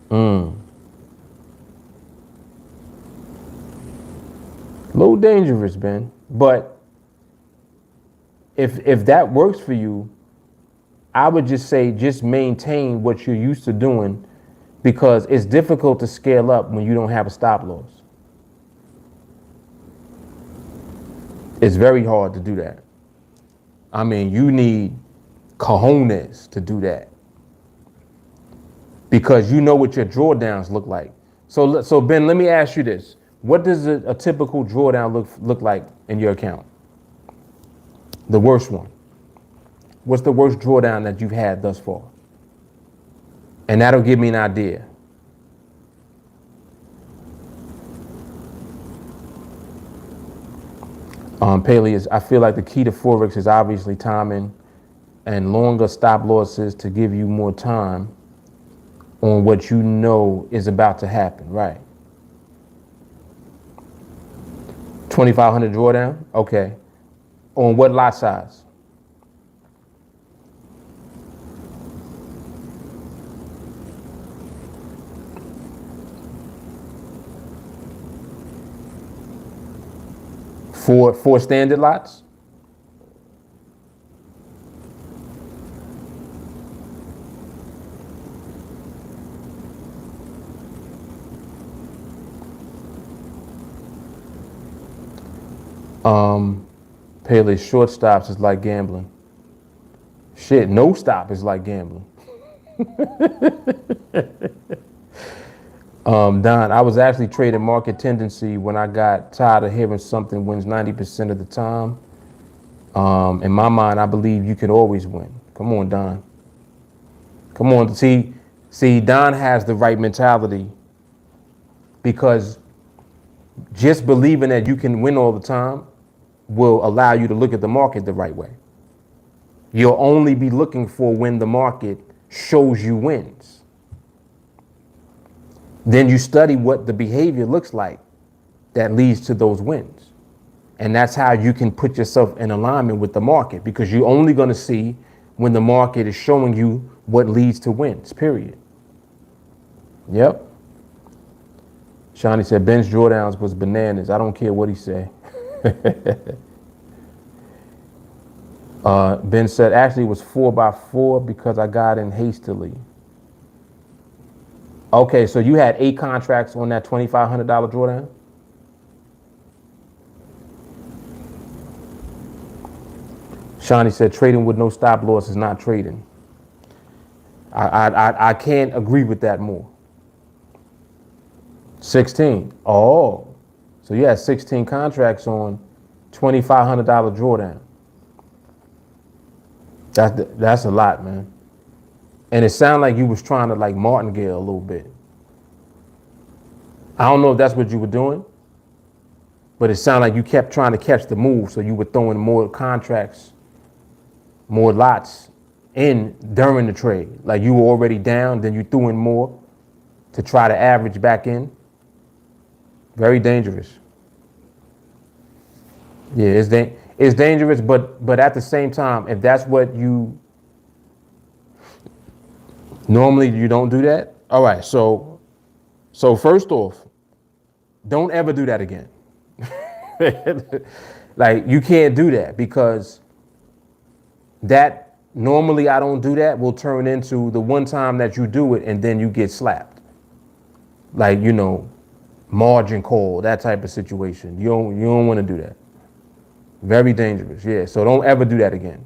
S2: A little dangerous, Ben. But if that works for you, I would just say just maintain what you're used to doing, because it's difficult to scale up when you don't have a stop loss. It's very hard to do that. I mean, you need cojones to do that because you know what your drawdowns look like. So Ben, let me ask you this. What does a typical drawdown look like in your account? The worst one. What's the worst drawdown that you've had thus far? And that'll give me an idea. Paley, I feel like the key to Forex is obviously timing and longer stop losses to give you more time on what you know is about to happen, right? 2,500 drawdown? Okay. On what lot size? Four standard lots? Paley, short stops is like gambling. Shit, no stop is like gambling. Don, I was actually trading market tendency when I got tired of hearing something wins 90% of the time. In my mind, I believe you can always win. Come on, Don. Come on. See, Don has the right mentality because just believing that you can win all the time will allow you to look at the market the right way. You'll only be looking for when the market shows you wins. Then you study what the behavior looks like that leads to those wins. And that's how you can put yourself in alignment with the market because you're only going to see when the market is showing you what leads to wins, period. Yep. Shawnee said Ben's drawdowns was bananas. I don't care what he said. Ben said actually it was 4x4 because I got in hastily. Okay, so you had 8 contracts on that $2,500 drawdown? Shawnee said trading with no stop loss is not trading. I can't agree with that more. 16. Oh, so you had 16 contracts on $2,500 drawdown. That's a lot, man. And it sounded like you was trying to like martingale a little bit. I don't know if that's what you were doing, but it sounded like you kept trying to catch the move, so you were throwing more contracts, more lots in during the trade. Like you were already down, then you threw in more to try to average back in. Very dangerous. Yeah, it's dangerous, but at the same time, if that's what you normally you don't do that. All right, so first off, don't ever do that again. Like you can't do that because that normally I don't do that will turn into the one time that you do it and then you get slapped. Like, you know, margin call, that type of situation. You don't want to do that. Very dangerous. Yeah. So don't ever do that again.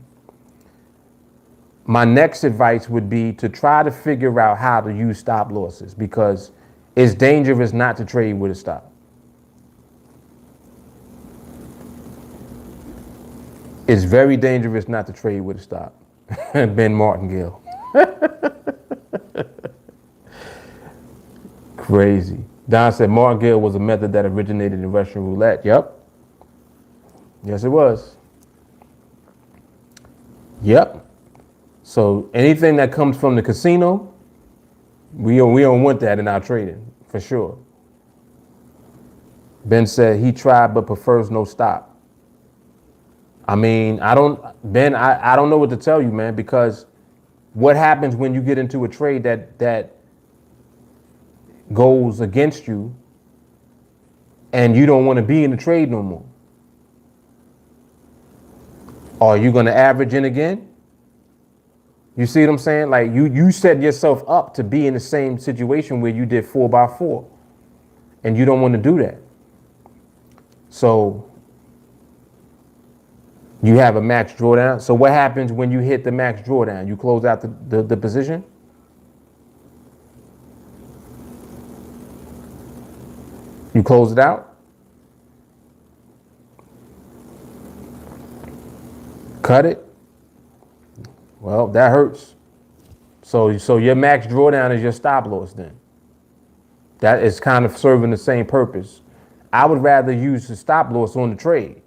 S2: My next advice would be to try to figure out how to use stop losses because it's dangerous not to trade with a stop. It's very dangerous not to trade with a stop. Ben Martingale. Crazy. Don said Martingale was a method that originated in Russian roulette. Yep. Yes, it was. Yep. So anything that comes from the casino, we don't want that in our trading, for sure. Ben said he tried but prefers no stop. I mean, I don't know what to tell you, man, because what happens when you get into a trade that goes against you and you don't want to be in the trade no more? Are you going to average in again? You see what I'm saying? Like you set yourself up to be in the same situation where you did 4x4 and you don't want to do that. So You have a max drawdown. So what happens when you hit the max drawdown? You close out the position? You close it out? Cut it? Well, that hurts. So your max drawdown is your stop loss then. That is kind of serving the same purpose. I would rather use the stop loss on the trade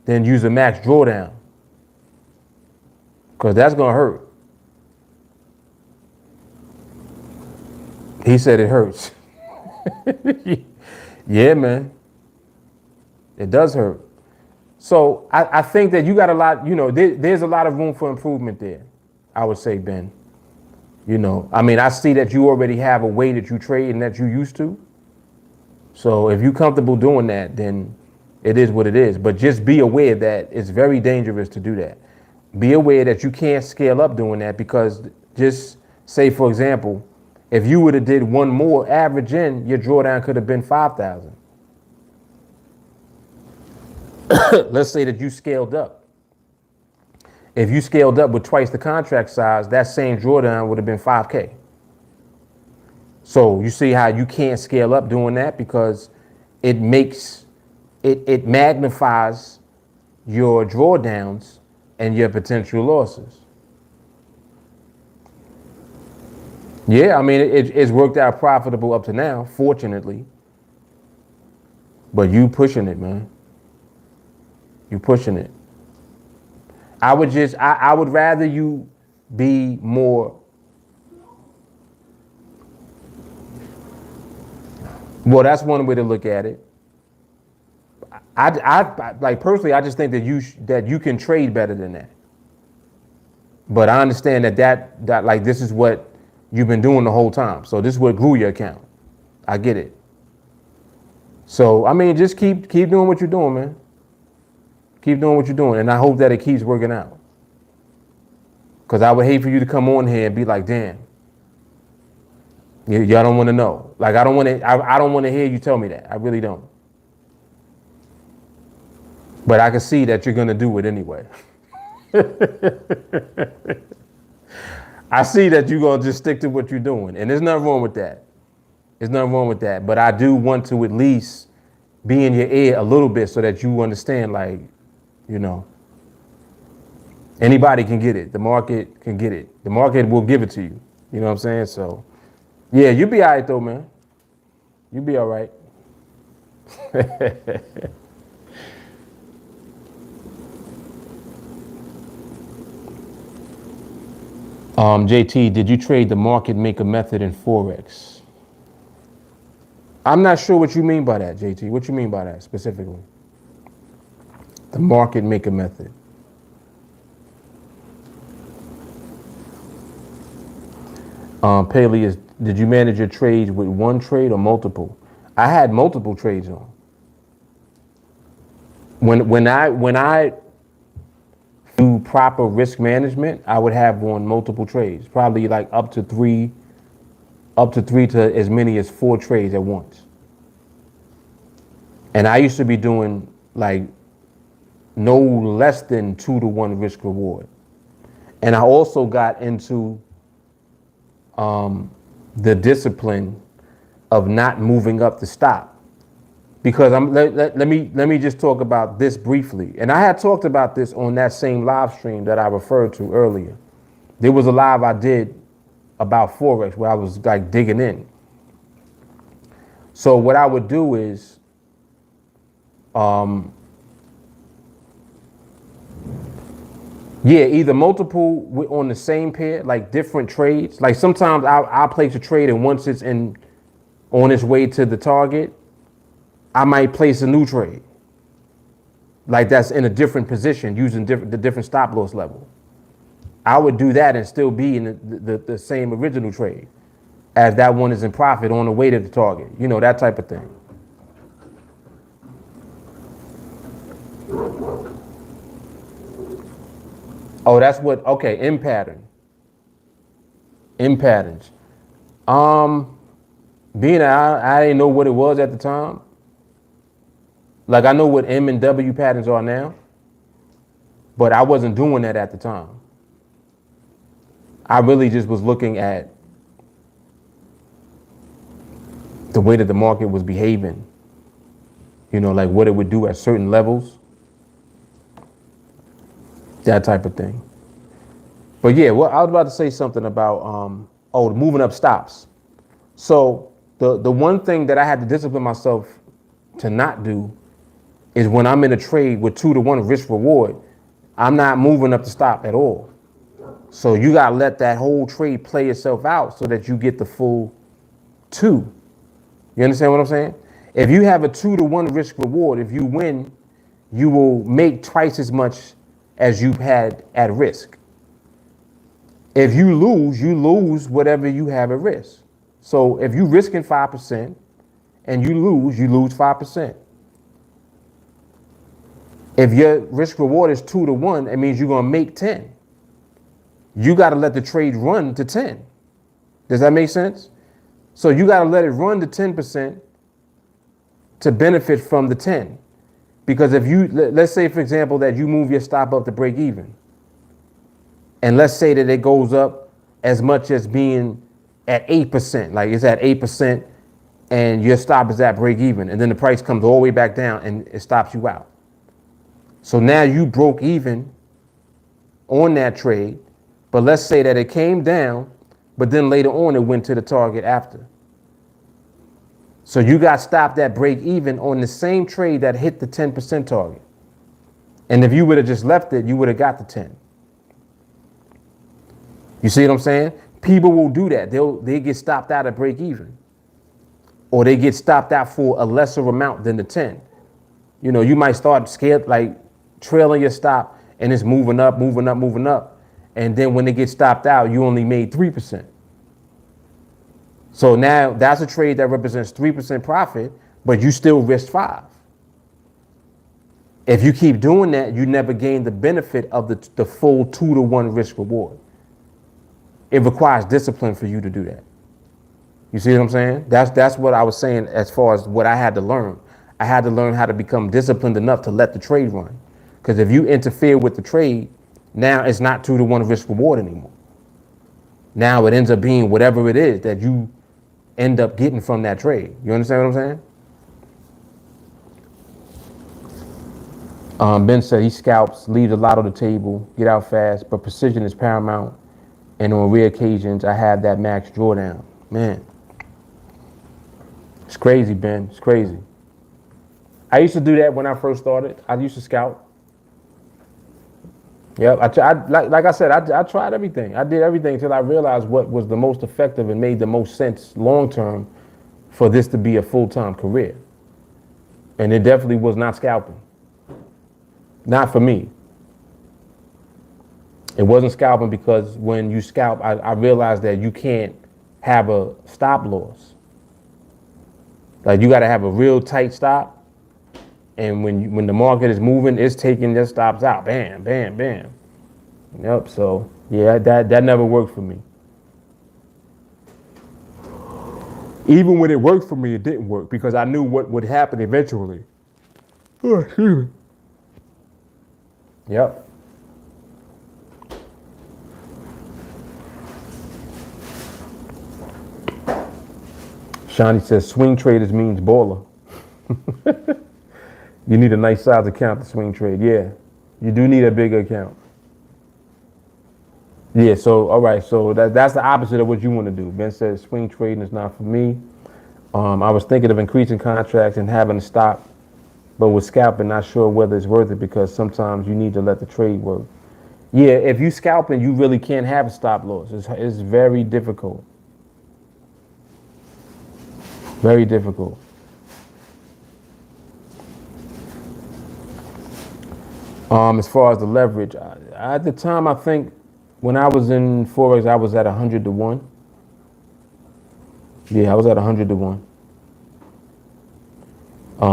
S2: than use a max drawdown, because that's going to hurt. He said it hurts. Yeah, man. It does hurt. So I think that you got a lot, there's a lot of room for improvement there, I would say, Ben. I see that you already have a way that you trade and that you used to. So if you're comfortable doing that, then it is what it is. But just be aware that it's very dangerous to do that. Be aware that you can't scale up doing that, because just say, for example, if you would have did one more average in, your drawdown could have been 5,000. Let's say that you scaled up. If you scaled up with twice the contract size, that same drawdown would have been 5K. So you see how you can't scale up doing that, because it magnifies your drawdowns and your potential losses. Yeah, it's worked out profitable up to now, fortunately. But you pushing it, man. You pushing it. I would rather you be more. Well, that's one way to look at it. I like personally, I just think that you can trade better than that. But I understand that like this is what you've been doing the whole time. So this is what grew your account. I get it. So just keep doing what you're doing, man. Keep doing what you're doing, and I hope that it keeps working out. Because I would hate for you to come on here and be like, damn, y'all don't want to know. Like I don't want to hear you tell me that. I really don't. But I can see that you're gonna do it anyway. I see that you're gonna just stick to what you're doing, and there's nothing wrong with that. There's nothing wrong with that. But I do want to at least be in your ear a little bit so that you understand, like, anybody can get it. The market can get it. The market will give it to you. You know what I'm saying? So, yeah, you'll be all right, though, man. You'll be all right. JT, did you trade the market maker method in Forex? I'm not sure what you mean by that, JT. What you mean by that specifically? The market maker method. Peleus, did you manage your trades with one trade or multiple? I had multiple trades on. When I do proper risk management, I would have on multiple trades, probably like up to three to as many as 4 trades at once. And I used to be doing like no less than 2-to-1 risk reward. And I also got into the discipline of not moving up the stop. Because let me just talk about this briefly. And I had talked about this on that same live stream that I referred to earlier. There was a live I did about Forex where I was like digging in. So what I would do is, either multiple on the same pair, like different trades. Like sometimes I'll place a trade, and once it's on its way to the target, I might place a new trade. Like that's in a different position using the different stop loss level. I would do that and still be in the same original trade as that one is in profit on the way to the target. That type of thing. Oh, that's what, okay, M pattern. M patterns. Being I didn't know what it was at the time. Like I know what M and W patterns are now. But I wasn't doing that at the time. I really just was looking at the way that the market was behaving, like what it would do at certain levels, that type of thing. But yeah, well, I was about to say something about, moving up stops. So the one thing that I had to discipline myself to not do is when I'm in a trade with 2-to-1 risk reward, I'm not moving up the stop at all. So you got to let that whole trade play itself out so that you get the full 2. You understand what I'm saying? If you have a 2-to-1 risk reward, if you win, you will make twice as much as you've had at risk. If you lose whatever you have at risk. So if you risking 5% and you lose 5%. If your risk reward is 2-to-1, it means you're going to make 10. You got to let the trade run to 10. Does that make sense? So you got to let it run to 10% to benefit from the 10. Because if let's say, for example, that you move your stop up to break even. And let's say that it goes up as much as being at 8%, like it's at 8% and your stop is at break even. And then the price comes all the way back down and it stops you out. So now you broke even on that trade, but let's say that it came down, but then later on it went to the target after. So you got stopped at break even on the same trade that hit the 10% target. And if you would have just left it, you would have got the 10. You see what I'm saying? People will do that. They get stopped out at break even. Or they get stopped out for a lesser amount than the 10. You might start scared, like trailing your stop and it's moving up. And then when it gets stopped out, you only made 3%. So now that's a trade that represents 3% profit, but you still risk 5. If you keep doing that, you never gain the benefit of the full 2-to-1 risk reward. It requires discipline for you to do that. You see what I'm saying? That's what I was saying as far as what I had to learn. I had to learn how to become disciplined enough to let the trade run. Because if you interfere with the trade, now it's not 2-to-1 risk reward anymore. Now it ends up being whatever it is that you end up getting from that trade. You understand what I'm saying? Ben said he scalps, leaves a lot on the table, get out fast, but precision is paramount. And on rare occasions, I have that max drawdown. Man, it's crazy, Ben. It's crazy. I used to do that when I first started. I used to scalp. Yep. Like I said, I tried everything. I did everything until I realized what was the most effective and made the most sense long term for this to be a full-time career. And it definitely was not scalping. Not for me. It wasn't scalping because when you scalp, I realized that you can't have a stop loss. Like you got to have a real tight stop. And when the market is moving, it's taking their stops out. Bam, bam, bam. Yep. So yeah, that never worked for me. Even when it worked for me, it didn't work because I knew what would happen eventually. Oh, excuse me. Yep. Shawnee says swing traders means baller. You need a nice size account to swing trade. Yeah, you do need a bigger account. Yeah, so all right, so that's the opposite of what you want to do. Ben says swing trading is not for me. I was thinking of increasing contracts and having to stop, but with scalping, not sure whether it's worth it because sometimes you need to let the trade work. Yeah, if you scalping, you really can't have a stop loss. It's very difficult. Very difficult. As far as the leverage, at the time, I think when I was in Forex, I was at 100-to-1. Yeah, I was at 100-to-1.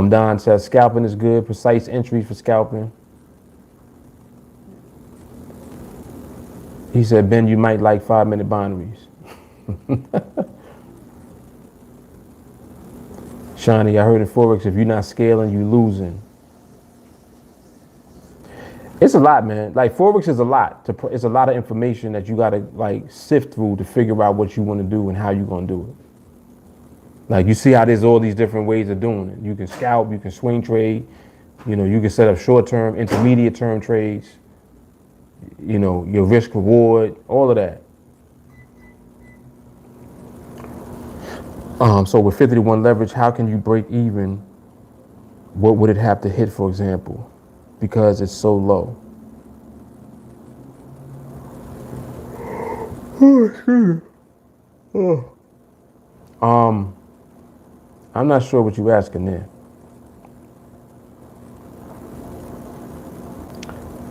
S2: Don says scalping is good, precise entries for scalping. He said, Ben, you might like 5-minute binaries. Shawnee, I heard in Forex, if you're not scaling, you're losing. It's a lot, man. Like Forex is a lot. It's a lot of information that you gotta like sift through to figure out what you want to do and how you gonna do it. Like you see how there's all these different ways of doing it. You can scalp, you can swing trade, you know, you can set up short-term, intermediate-term trades, you know, your risk reward, all of that. So with 50 to 1 leverage, how can you break even? What would it have to hit, for example? Because it's so low. I'm not sure what you're asking there.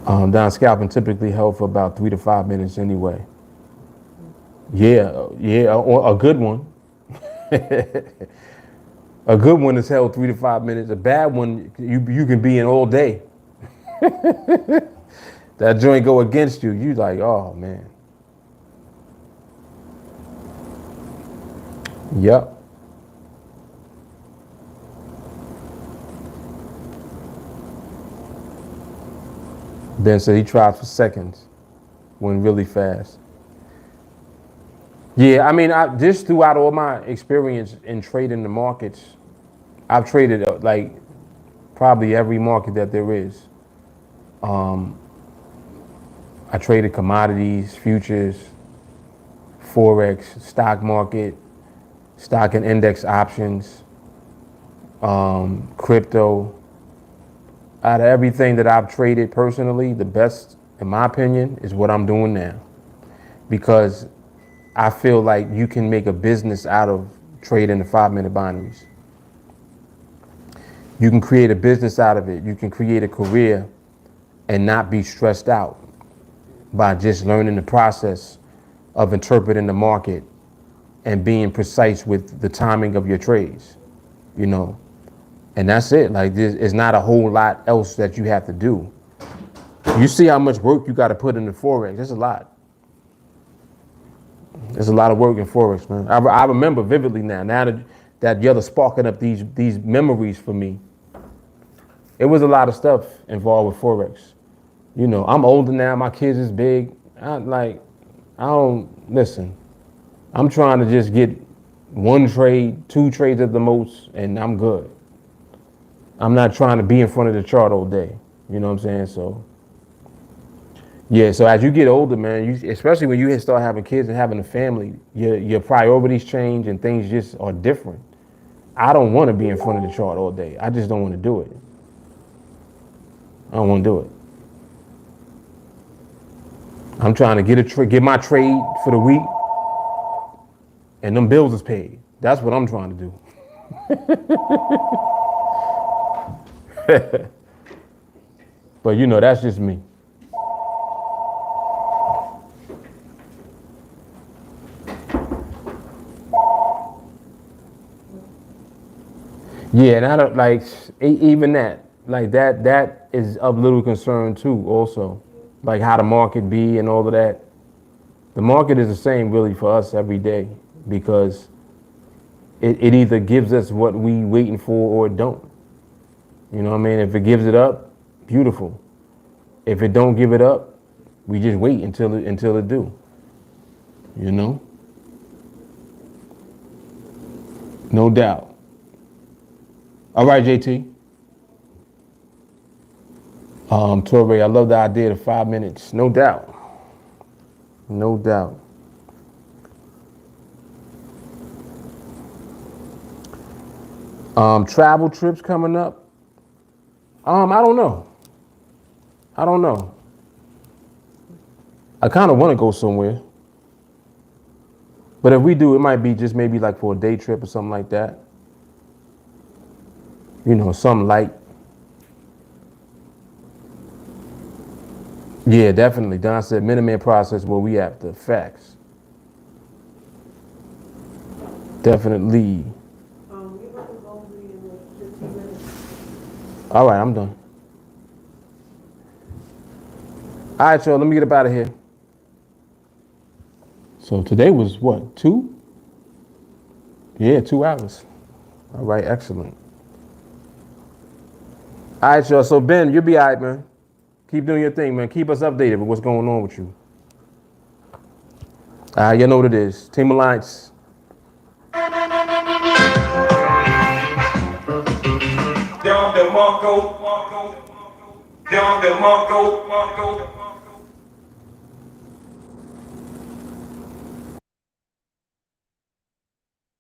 S2: Down scalping typically held for about 3 to 5 minutes anyway. Yeah, or a good one. A good one is held 3 to 5 minutes. A bad one, you can be in all day. That joint go against you. You like, oh man. Yep. Ben said he tried for seconds, went really fast. Yeah, I mean, just throughout all my experience in trading the markets, I've traded like probably every market that there is. I traded commodities, futures, Forex, stock market, stock and index options, crypto. Out of everything that I've traded personally, the best, in my opinion, is what I'm doing now. Because I feel like you can make a business out of trading the 5-minute binaries. You can create a business out of it. You can create a career and not be stressed out by just learning the process of interpreting the market and being precise with the timing of your trades, you know. And that's it. Like, there's not a whole lot else that you have to do. You see how much work you got to put into Forex. There's a lot. There's a lot of work in Forex, man. I remember vividly now that you're sparking up these memories for me. It was a lot of stuff involved with Forex. You know, I'm older now. My kids is big. Listen, I'm trying to just get 1 trade, 2 trades at the most, and I'm good. I'm not trying to be in front of the chart all day. You know what I'm saying? So, yeah, so as you get older, man, especially when you start having kids and having a family, your priorities change and things just are different. I don't want to be in front of the chart all day. I just don't want to do it. I don't want to do it. I'm trying to get my trade for the week, and them bills is paid. That's what I'm trying to do. But you know, that's just me. Yeah, and I don't like even that. Like that is of little concern too. Also, like how the market be and all of that. The market is the same really for us every day because it either gives us what we waiting for or it don't. You know what I mean? If it gives it up, beautiful. If it don't give it up, we just wait until it do. You know? No doubt. All right, JT. Torre, I love the idea of 5 minutes. No doubt. No doubt. Travel trips coming up. I don't know. I kind of want to go somewhere. But if we do, it might be just maybe like for a day trip or something like that. You know, something light. Yeah, definitely. Don said Minuteman process where we at the facts. Definitely. All right, I'm done. All right, y'all, let me get up out of here. So today was what, 2? Yeah, 2 hours. All right, excellent. All right, y'all, so Ben, you'll be all right, man. Keep doing your thing, man. Keep us updated with what's going on with you. You know what it is. TeamAlliance.
S4: Down the Mongo. Down the Mongo.